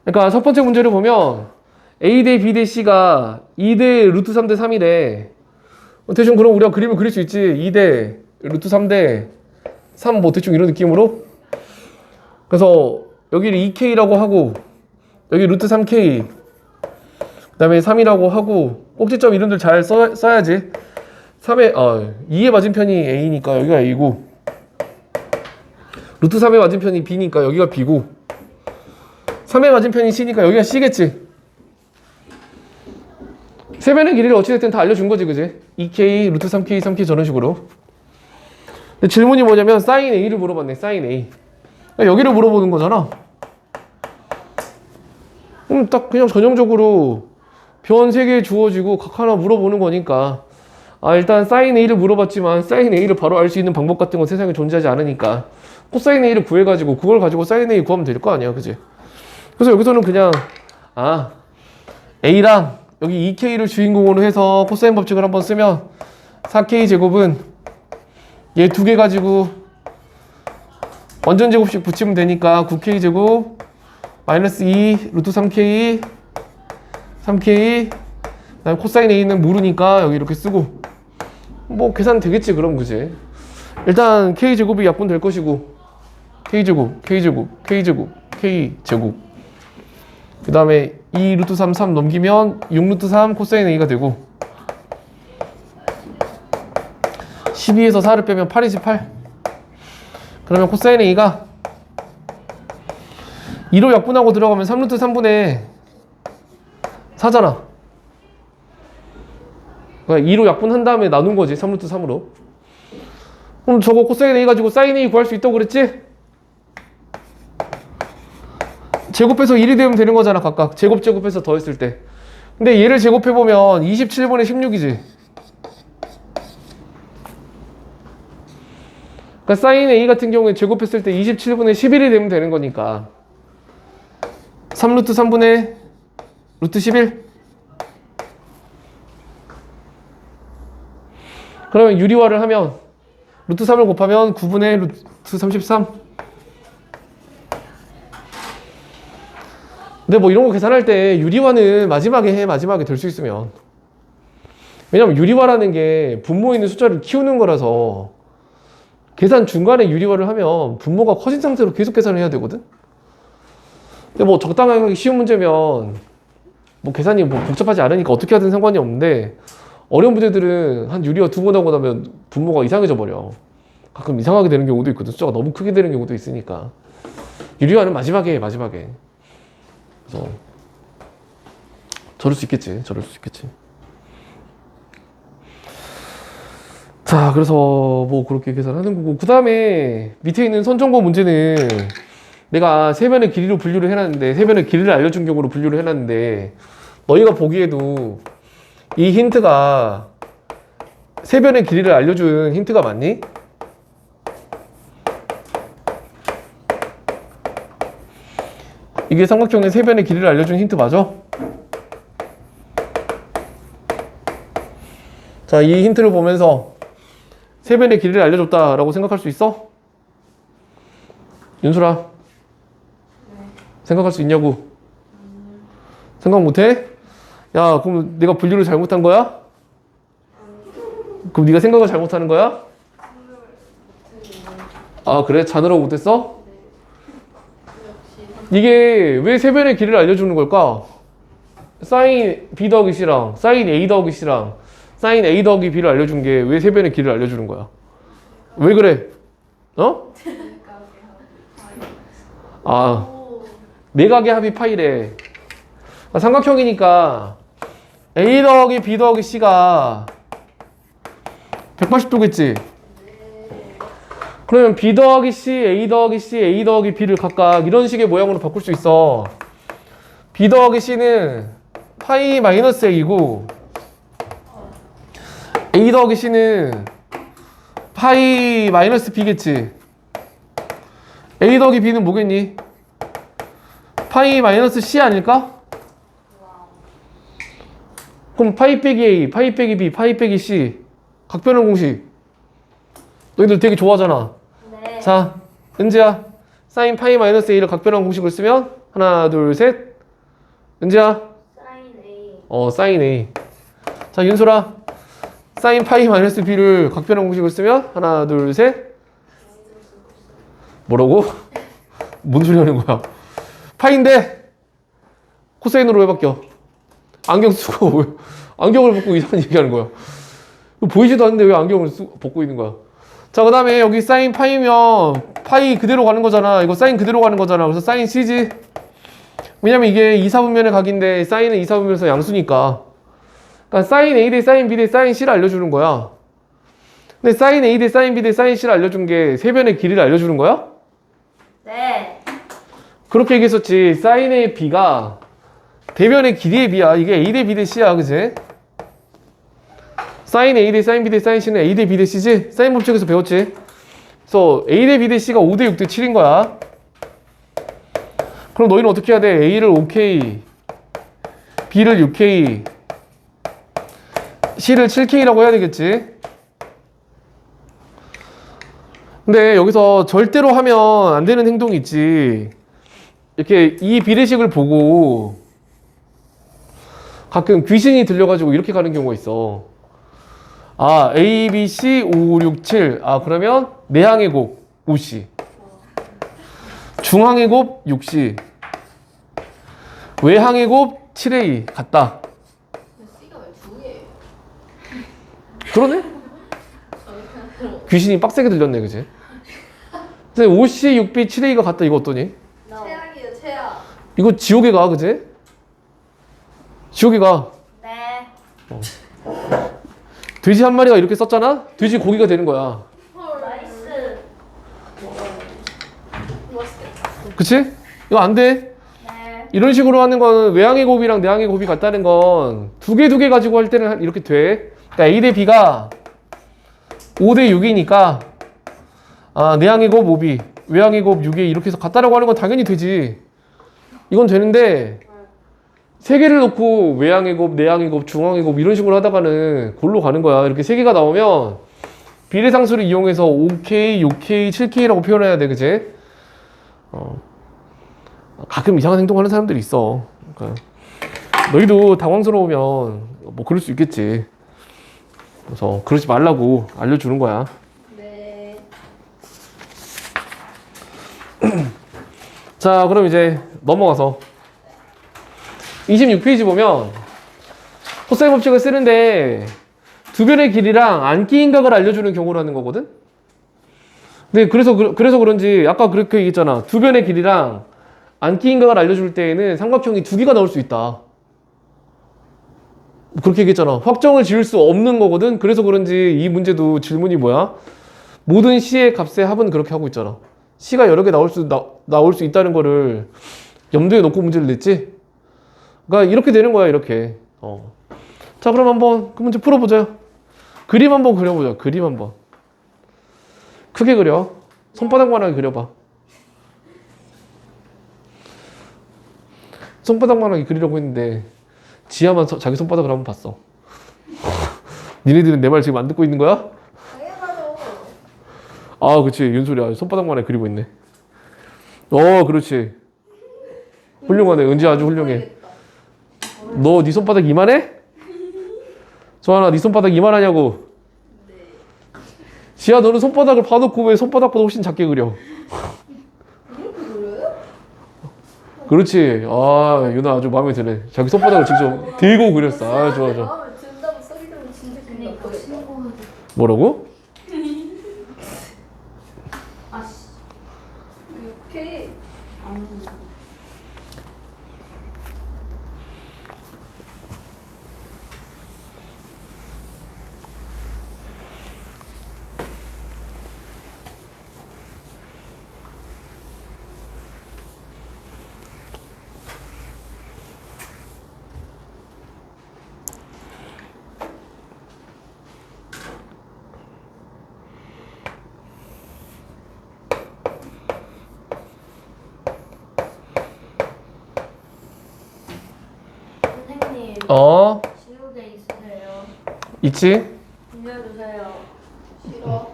그러니까 첫 번째 문제를 보면 A 대 B 대 C가 2 대 루트 3 대 3이래. 대충 그럼 우리가 그림을 그릴 수 있지. 2 대 루트 3 대 3 뭐 대충 이런 느낌으로. 그래서 여기를 2K라고 하고 여기 루트 3K 그 다음에 3이라고 하고 꼭지점 이름들 잘 써야지. 2의 맞은편이 A니까 여기가 A고 루트 3의 맞은편이 B니까 여기가 B고 3의 맞은편이 C니까 여기가 C겠지. 세변의 길이를 어찌됐든 다 알려준 거지, 그지? 2K, 루트 3K, 3K 저런 식으로. 근데 질문이 뭐냐면 사인 A를 물어봤네, 사인 A. 여기를 물어보는 거잖아. 딱 그냥 전형적으로 변 3개 주어지고 각 하나 물어보는 거니까 일단 사인 A를 물어봤지만 사인 A를 바로 알 수 있는 방법 같은 건 세상에 존재하지 않으니까 코사인 A를 구해가지고 그걸 가지고 사인 A 구하면 될 거 아니야, 그지? 그래서 여기서는 그냥 A랑 여기 2K를 주인공으로 해서 코사인 법칙을 한번 쓰면 4K 제곱은 얘 두 개 가지고 완전 제곱식 붙이면 되니까 9K 제곱 마이너스 2 루트 3K 3K 그다음에 코사인 A는 모르니까 여기 이렇게 쓰고 뭐 계산 되겠지 그럼, 그지? 일단 K 제곱이 약분 될 것이고 K 제곱 K 제곱 K 제곱 K 제곱 그 다음에 2 루트 3 3 넘기면 6 루트 3 코사인 A가 되고 12에서 4를 빼면 8이지 8. 그러면 코사인 A가 2로 약분하고 들어가면 3 루트 3분의 4잖아. 그러니까 2로 약분한 다음에 나눈 거지, 3 루트 3으로. 그럼 저거 코사인 A 가지고 사인 A 구할 수 있다고 그랬지? 제곱해서 1이 되면 되는 거잖아, 각각. 제곱해서 더했을 때. 근데 얘를 제곱해보면 27분의 16이지. 그러니까 사인 A 같은 경우에 제곱했을 때 27분의 11이 되면 되는 거니까 3 루트 3분의 루트 11. 그러면 유리화를 하면 루트 3을 곱하면 9분의 루트 33. 근데 뭐 이런 거 계산할 때 유리화는 마지막에 해, 마지막에 될 수 있으면. 왜냐면 유리화라는 게 분모 있는 숫자를 키우는 거라서 계산 중간에 유리화를 하면 분모가 커진 상태로 계속 계산을 해야 되거든. 근데 뭐 적당하게 쉬운 문제면 뭐 계산이 뭐 복잡하지 않으니까 어떻게 하든 상관이 없는데 어려운 문제들은 한 유리화 2번 하고 나면 분모가 이상해져 버려. 가끔 이상하게 되는 경우도 있거든. 숫자가 너무 크게 되는 경우도 있으니까. 유리화는 마지막에 해, 마지막에. 그래서 저럴 수 있겠지. 저럴 수 있겠지. 자, 그래서 뭐 그렇게 계산하는 거고, 그 다음에 밑에 있는 선정보 문제는 내가 세변의 길이로 분류를 해놨는데, 세변의 길이를 알려준 경우로 분류를 해놨는데, 너희가 보기에도 이 힌트가 세변의 길이를 알려준 힌트가 맞니? 이게 삼각형의 세변의 길이를 알려준 힌트 맞아? 자, 이 힌트를 보면서 세변의 길이를 알려줬다라고 생각할 수 있어? 윤수라, 네. 생각할 수 있냐고? 생각 못해? 야, 그럼 내가 분류를 잘못한 거야? 그럼 네가 생각을 잘못하는 거야? 아, 그래? 자느라고 못했어? 이게 왜 세변의 길이를 알려주는 걸까? 사인 B 더하기 C랑 사인 A 더하기 C랑 사인 A 더하기 B를 알려준 게 왜 세변의 길이를 알려주는 거야? 왜 그래? 어? 아, 내각의 합이 파이래. 삼각형이니까 A 더하기 B 더하기 C가 180도겠지? 그러면 B 더하기 C, A 더하기 C, A 더하기 B를 각각 이런 식의 모양으로 바꿀 수 있어. B 더하기 C는 파이 마이너스 A고 A 더하기 C는 파이 마이너스 B겠지. A 더하기 B는 뭐겠니? 파이 마이너스 C 아닐까? 그럼 파이 빼기 A, 파이 빼기 B, 파이 빼기 C 각변환 공식 너희들 되게 좋아하잖아. 네. 자, 은지야, 사인 파이 마이너스 A를 각변환 공식을 쓰면 하나, 둘, 셋. 은지야, 사인 A. 사인 A. 자, 윤소라, 사인 파이 마이너스 B를 각변환 공식을 쓰면 하나, 둘, 셋. 뭐라고? 뭔 소리 하는 거야? 파인데 코사인으로 왜 바뀌어? 안경 쓰고 왜 안경을 벗고 이상한 얘기하는 거야? 보이지도 않는데 왜 안경을 벗고 있는 거야? 자, 그 다음에 여기 사인 파이면 파이 그대로 가는 거잖아. 이거 사인 그대로 가는 거잖아. 그래서 사인 C지. 왜냐면 이게 이사분면의 각인데 사인은 이사분면에서 양수니까. 그러니까 사인 A 대 사인 B 대 사인 C를 알려주는 거야. 근데 사인 A 대 사인 B 대 사인 C를 알려준 게 세변의 길이를 알려주는 거야? 네. 그렇게 얘기했었지. 사인 A B가 대변의 길이의 B야. 이게 A 대 B 대 C야. 그치? 사인 A 대 사인 B 대 사인 C는 A 대 B 대 C지? 사인 법칙에서 배웠지? 그래서 A 대 B 대 C가 5 대 6 대 7인 거야. 그럼 너희는 어떻게 해야 돼? A를 5K, B를 6K, C를 7K라고 해야 되겠지? 근데 여기서 절대로 하면 안 되는 행동이 있지. 이렇게 이 비례식을 보고 가끔 귀신이 들려가지고 이렇게 가는 경우가 있어. 아, A, B, C, 5, 6, 7. 아, 그러면 내항의 곱 5C. 중항의 곱 6C. 외항의 곱 7A. 같다. C가 왜 두 개예요? 그러네? 귀신이 빡세게 들렸네, 그지? 근데 5C, 6B, 7A가 같다. 이거 어떠니? 최악이에요, 최악. 이거 지옥에 가, 그지? 지옥에 가. 네. 돼지 한 마리가 이렇게 썼잖아? 돼지 고기가 되는 거야. 나이스. 멋있겠다. 그치? 이거 안 돼. 네. 이런 식으로 하는 거는 외항의 곱이랑 내항의 곱이 같다는 건 두 개 가지고 할 때는 이렇게 돼. 그러니까 A 대 B가 5 대 6이니까 아, 내항의 곱 5B, 외항의 곱 6이 이렇게 해서 같다라고 하는 건 당연히 되지. 이건 되는데 세 개를 놓고 외항의 곱, 내항의 곱, 중항의 곱 이런 식으로 하다가는 골로 가는 거야. 이렇게 세 개가 나오면 비례상수를 이용해서 5K, 6K, 7K라고 표현해야 돼. 그치? 가끔 이상한 행동하는 사람들이 있어. 그러니까 너희도 당황스러우면 뭐 그럴 수 있겠지. 그래서 그러지 말라고 알려주는 거야. 네. 자, 그럼 이제 넘어가서 26페이지 보면 코사인 법칙을 쓰는데 두 변의 길이랑 안기인각을 알려주는 경우라는 거거든. 근데 그래서 그런지 아까 그렇게 얘기했잖아. 두 변의 길이랑 안기인각을 알려줄 때에는 삼각형이 두 개가 나올 수 있다. 그렇게 얘기했잖아. 확정을 지을 수 없는 거거든. 그래서 그런지 이 문제도 질문이 뭐야? 모든 C의 값의 합은 그렇게 하고 있잖아. C가 여러 개 나올 수 있다는 거를 염두에 놓고 문제를 냈지. 그러니까 이렇게 되는 거야. 이렇게. 자, 그럼 한번 그 문제 풀어보자. 그림 한번 그려보자. 그림 한번. 크게 그려. 손바닥만하게 그려봐. 손바닥만하게 그리려고 했는데 지하만 자기 손바닥을 한번 봤어. 니네들은 내 말 지금 안 듣고 있는 거야? 당연하죠. 아, 그치. 윤소리야. 손바닥만하게 그리고 있네. 그렇지. 훌륭하네. 은지 아주 훌륭해. 너 네 손바닥 이만해? 조하나, 네 손바닥 이만하냐고. 지아, 너는 손바닥을 봐놓고 왜 손바닥보다 훨씬 작게 그려? 그렇지. 아, 유나 아주 마음에 드네. 자기 손바닥을 직접 들고 그렸어. 아, 좋아, 좋아. 마음에 든다고 소리 들으면 진짜 기분 나빠요. 뭐라고? 아씨. 이렇게 선생님. 지우개 있으세요? 있지? 빌려주세요. 싫어.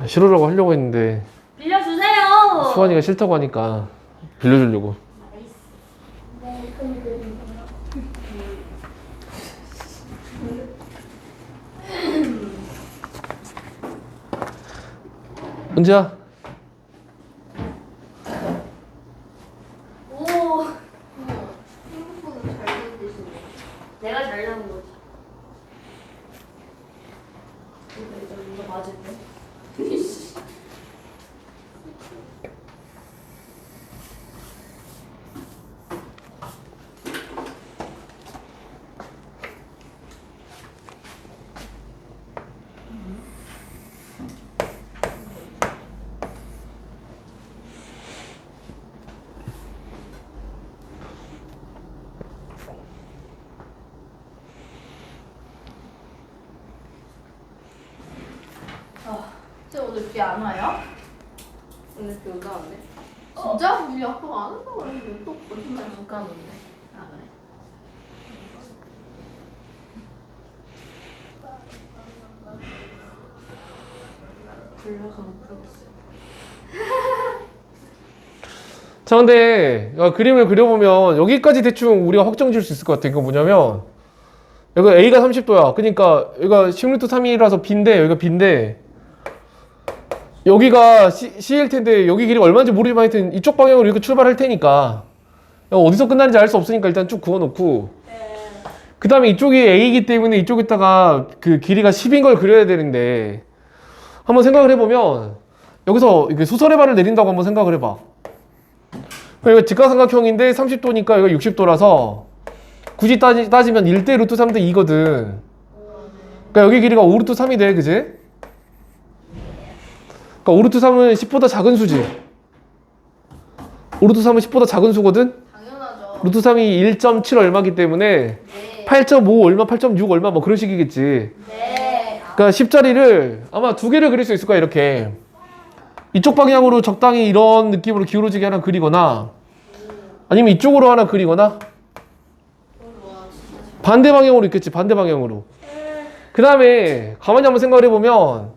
싫으라고 하려고 했는데 빌려주세요. 수환이가 싫다고 하니까 빌려주려고. 은지야. 오. 생각보다 잘 만드시네. 내가 잘나는 거지. 이거 맞은데? 늦게 안 와요? 오늘 비 온다는데? 진짜? 우리 아빠가 안 한다고 그랬는데 또 거짓말 못 가는데. 아 그래? 불러서 못 풀었어요. 자, 근데 그림을 그려보면 여기까지 대충 우리가 확정 지을 수 있을 것 같아. 이거 뭐냐면 여기가 A가 30도야. 그러니까 여기가 10루트 3이라서 B인데 여기가 B인데 여기가 C일 텐데 여기 길이가 얼마인지 모르지만 하여튼 이쪽 방향으로 이렇게 출발할 테니까 어디서 끝나는지 알 수 없으니까 일단 쭉 그어놓고 그 다음에 이쪽이 A이기 때문에 이쪽에다가 그 길이가 10인 걸 그려야 되는데 한번 생각을 해보면 여기서 이게 수선의 발을 내린다고 한번 생각을 해봐. 이거 직각삼각형인데 30도니까 이거 60도라서 굳이 따지면 1대 루트 3대 2거든. 그러니까 여기 길이가 5루트 3이 돼, 그지? 그러니까 5루트 3은 10보다 작은 수지. 5루트 3은 10보다 작은 수거든? 당연하죠. 루트 3이 1.7 얼마기 때문에 네. 8.5 얼마, 8.6 얼마 뭐 그런 식이겠지. 네. 그러니까 10자리를 아마 두 개를 그릴 수 있을 거야, 이렇게. 이쪽 방향으로 적당히 이런 느낌으로 기울어지게 하나 그리거나 아니면 이쪽으로 하나 그리거나 반대 방향으로 있겠지, 반대 방향으로. 그 다음에 가만히 한번 생각을 해보면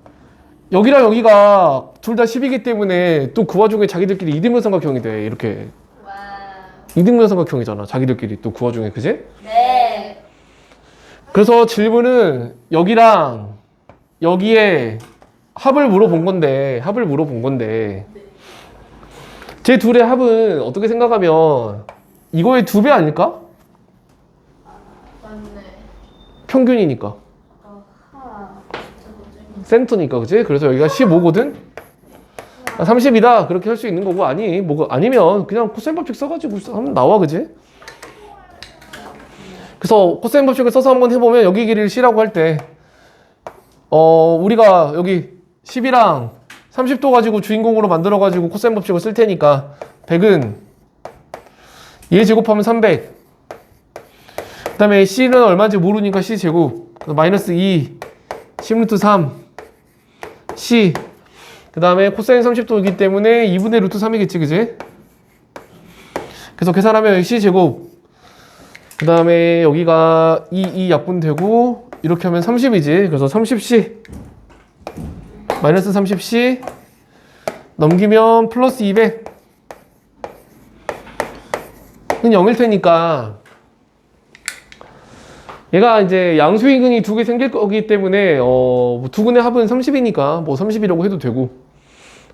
여기랑 여기가 둘 다 10이기 때문에 또 그 와중에 자기들끼리 이등변 삼각형이 돼, 이렇게. 와. 이등변 삼각형이잖아, 자기들끼리 또 그 와중에, 그지? 네. 그래서 질문은 여기랑 여기에 합을 물어본 건데 제 둘의 합은 어떻게 생각하면 이거의 2배 아닐까? 맞네. 평균이니까 아하. 센터니까, 그치? 그래서 여기가 15거든? 30이다 그렇게 할 수 있는 거고 아니면 그냥 코사인 법칙 써가지고 하면 나와, 그치? 그래서 코사인 법칙을 써서 한번 해보면 여기 길이를 C라고 할 때 우리가 여기 10이랑 30도 가지고 주인공으로 만들어가지고 코사인 법칙을 쓸 테니까 100은 얘 제곱하면 300. 그 다음에 C는 얼마인지 모르니까 C 제곱. 마이너스 2, 10루트 3, C. 그 다음에 코사인 30도이기 때문에 2분의 루트 3이겠지, 그지? 그래서 계산하면 여기 C 제곱. 그 다음에 여기가 2 약분되고 이렇게 하면 30이지. 그래서 30C 마이너스 30C 넘기면 플러스 200은 0일 테니까 얘가 이제 양수인근이 두 개 생길 거기 때문에 뭐 두근의 합은 30이니까 뭐 30이라고 해도 되고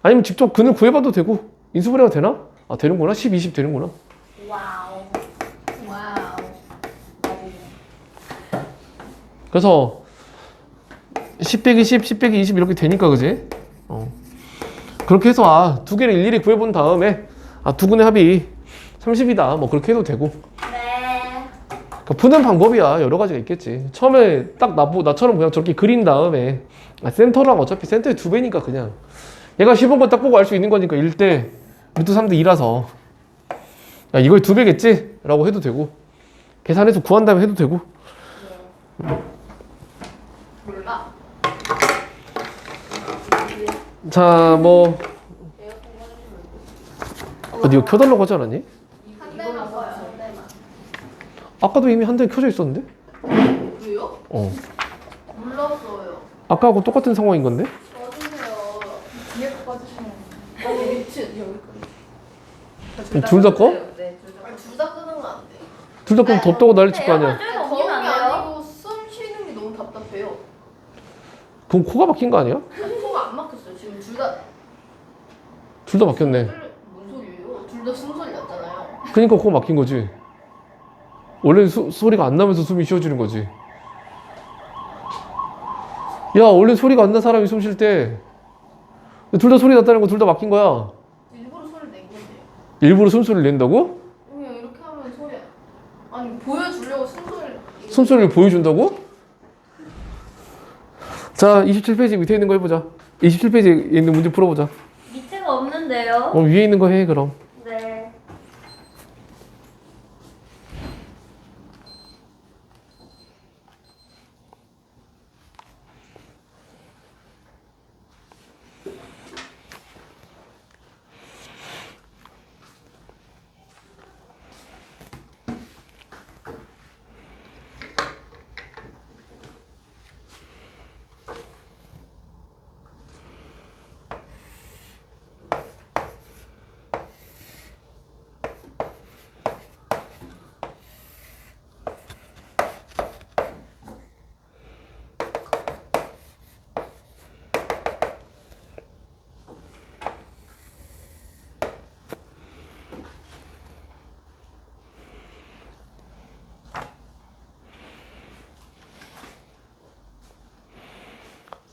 아니면 직접 근을 구해봐도 되고 인수분해가 되나? 아, 되는구나. 10, 20 되는구나. 와우. 와우. 그래서 10 빼기 10, 10 빼기 20 이렇게 되니까, 그지? 그렇게 해서 두 개를 일일이 구해본 다음에 두근의 합이 30이다 뭐 그렇게 해도 되고. 네. 그러니까 푸는 방법이야 여러 가지가 있겠지. 처음에 딱 나처럼 그냥 저렇게 그린 다음에 센터랑 어차피 센터의 2배니까 그냥 얘가 10온 거 딱 보고 알 수 있는 거니까 1대 루트 3대 2라서 야 이걸 2배겠지? 라고 해도 되고 계산해서 구한 다음에 해도 되고. 몰라. 자, 뭐 이거 켜달라고 하지 않았니? 한 대만 써요. 한 대만. 아까도 이미 한 대 켜져 있었는데? 왜요? 몰랐어요. 아까하고 똑같은 상황인 건데? 써주세요. 뒤에 거 꺼주시면. 미친 여기까지. 둘 다 꺼? 네, 둘 다 끄는 거 안 돼. 둘 다 그럼 덥다고 난리 칠 거 아니야. 더운 게 아니고 숨 쉬는 게 너무 답답해요. 그럼 코가 막힌 거 아니야? 코가 안 막혔어요. 지금 둘 다. 둘 다 막혔네. 뭔 소리예요? 둘 다 숨소리 났잖아요. 그러니까 코가 막힌 거지. 원래 소리가 안 나면서 숨이 쉬어지는 거지. 야, 원래 소리가 안 난 사람이 숨 쉴 때 둘 다 소리 났다는 거 둘 다 막힌 거야. 일부러 소리 낸 건데. 일부러 숨소리를 낸다고? 그냥 이렇게 하면 소리. 아니 보여주려고 숨소리. 숨소리를 보여준다고? 자, 27페이지 밑에 있는 거 해보자. 27페이지에 있는 문제 풀어보자. 밑에가 없는데요? 위에 있는 거 해, 그럼. 네.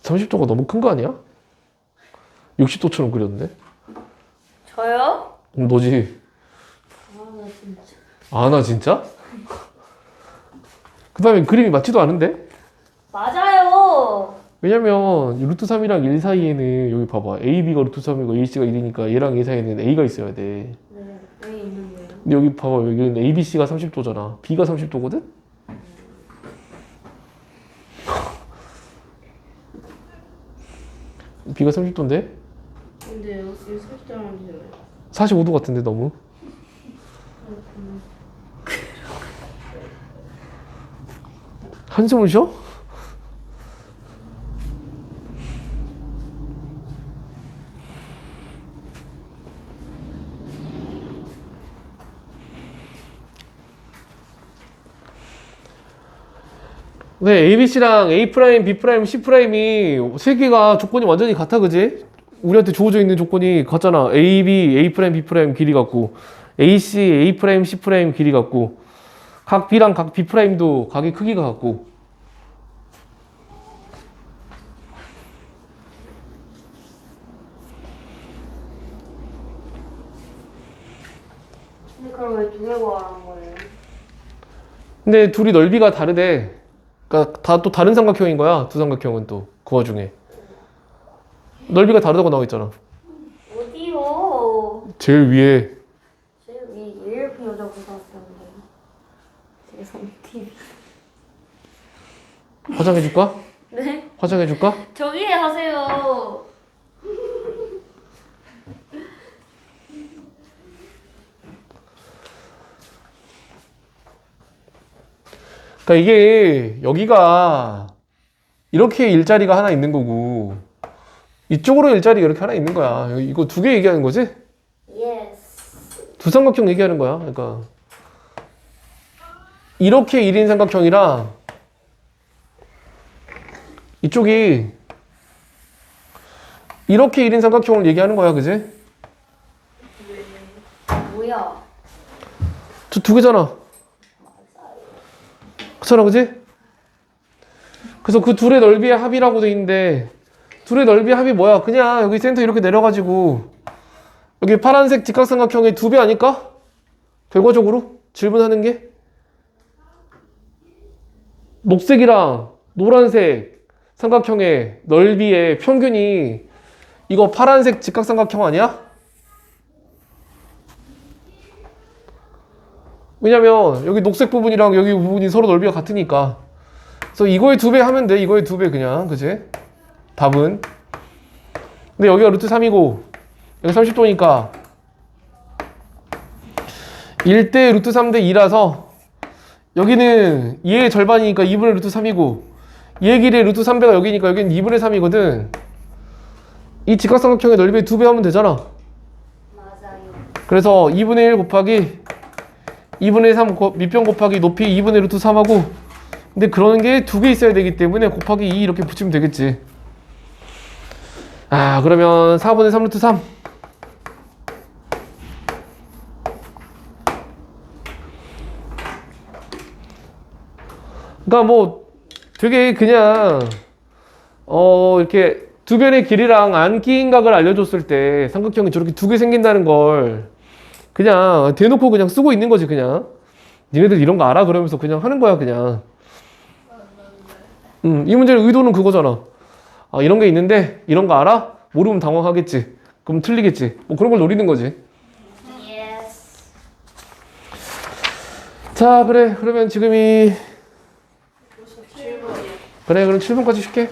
30도가 너무 큰 거 아니야? 60도처럼 그렸는데? 저요? 너지? 아나 진짜. 아, 나 진짜? 그 다음에 그림이 맞지도 않은데? 맞아요. 왜냐면 루트 3이랑 1 사이에는 여기 봐봐. AB가 루트 3이고 AC가 1이니까 얘랑 얘 사이에는 A가 있어야 돼. 네. 왜 있는 거예요? 근데 여기 봐봐. 여기는 ABC가 30도잖아. B가 30도거든? B가 30도인데? 근데 여기 30도라는데요. 45도 같은데 너무? 한숨을 쉬어? 네, ABC랑 A 프라임, B 프라임, C 프라임이 세 개가 조건이 완전히 같아, 그지? 우리한테 주어져 있는 조건이 같잖아. AB, A 프라임, B 프라임 길이 같고, AC, A 프라임, C 프라임 길이 같고, 각 B랑 각 B 프라임도 각의 크기가 같고. 근데 그럼 왜 두 개 구하라는 거예요? 근데 둘이 넓이가 다르대. 그러니까 다 또 다른 삼각형인 거야. 두 삼각형은 또 그 와중에 넓이가 다르다고 나와 있잖아. 어디요? 제일 위에. 제일 위 예일표 여자 고등학교인데. 세상 TV. 화장해 줄까? 네? 화장해 줄까? 저기 하세요. 그러니까 이게 여기가 이렇게 일자리가 하나 있는 거고 이쪽으로 일자리가 이렇게 하나 있는 거야. 이거 두 개 얘기하는 거지? 예스. 두 삼각형 얘기하는 거야. 그러니까 이렇게 1인 삼각형이랑 이쪽이 이렇게 1인 삼각형을 얘기하는 거야. 그지? 뭐야? 저 두 개잖아. 그렇잖아, 그지? 그래서 그 둘의 넓이의 합이라고 돼 있는데 둘의 넓이의 합이 뭐야? 그냥 여기 센터 이렇게 내려가지고 여기 파란색 직각삼각형의 2배 아닐까? 결과적으로 질문하는 게 녹색이랑 노란색 삼각형의 넓이의 평균이 이거 파란색 직각삼각형 아니야? 왜냐면 여기 녹색 부분이랑 여기 부분이 서로 넓이가 같으니까. 그래서 이거의 2배 하면 돼. 이거의 2배 그냥. 그치? 답은. 근데 여기가 루트 3이고 여기 30도니까 1대 루트 3대 2라서 여기는 얘의 절반이니까 2분의 루트 3이고 얘의 길이의 루트 3배가 여기니까 여기는 2분의 3이거든. 이 직각삼각형의 넓이의 2배 하면 되잖아. 맞아요. 그래서 2분의 1 곱하기 2분의 3 밑변 곱하기 높이 2분의 루트 3하고 근데 그런 게 두 개 있어야 되기 때문에 곱하기 2 이렇게 붙이면 되겠지. 아 그러면 4분의 3 루트 3 그러니까 뭐 되게 그냥 이렇게 두 변의 길이랑 안 끼인 각을 알려줬을 때 삼각형이 저렇게 두 개 생긴다는 걸 그냥 대놓고 그냥 쓰고 있는 거지. 그냥 니네들 이런 거 알아? 그러면서 그냥 하는 거야 그냥. 이 문제의 의도는 그거잖아. 아 이런 게 있는데 이런 거 알아? 모르면 당황하겠지. 그럼 틀리겠지. 뭐 그런 걸 노리는 거지. 예스. 자 그래 그러면 지금이 7번이요. 그래 그럼 7번까지 쉴게.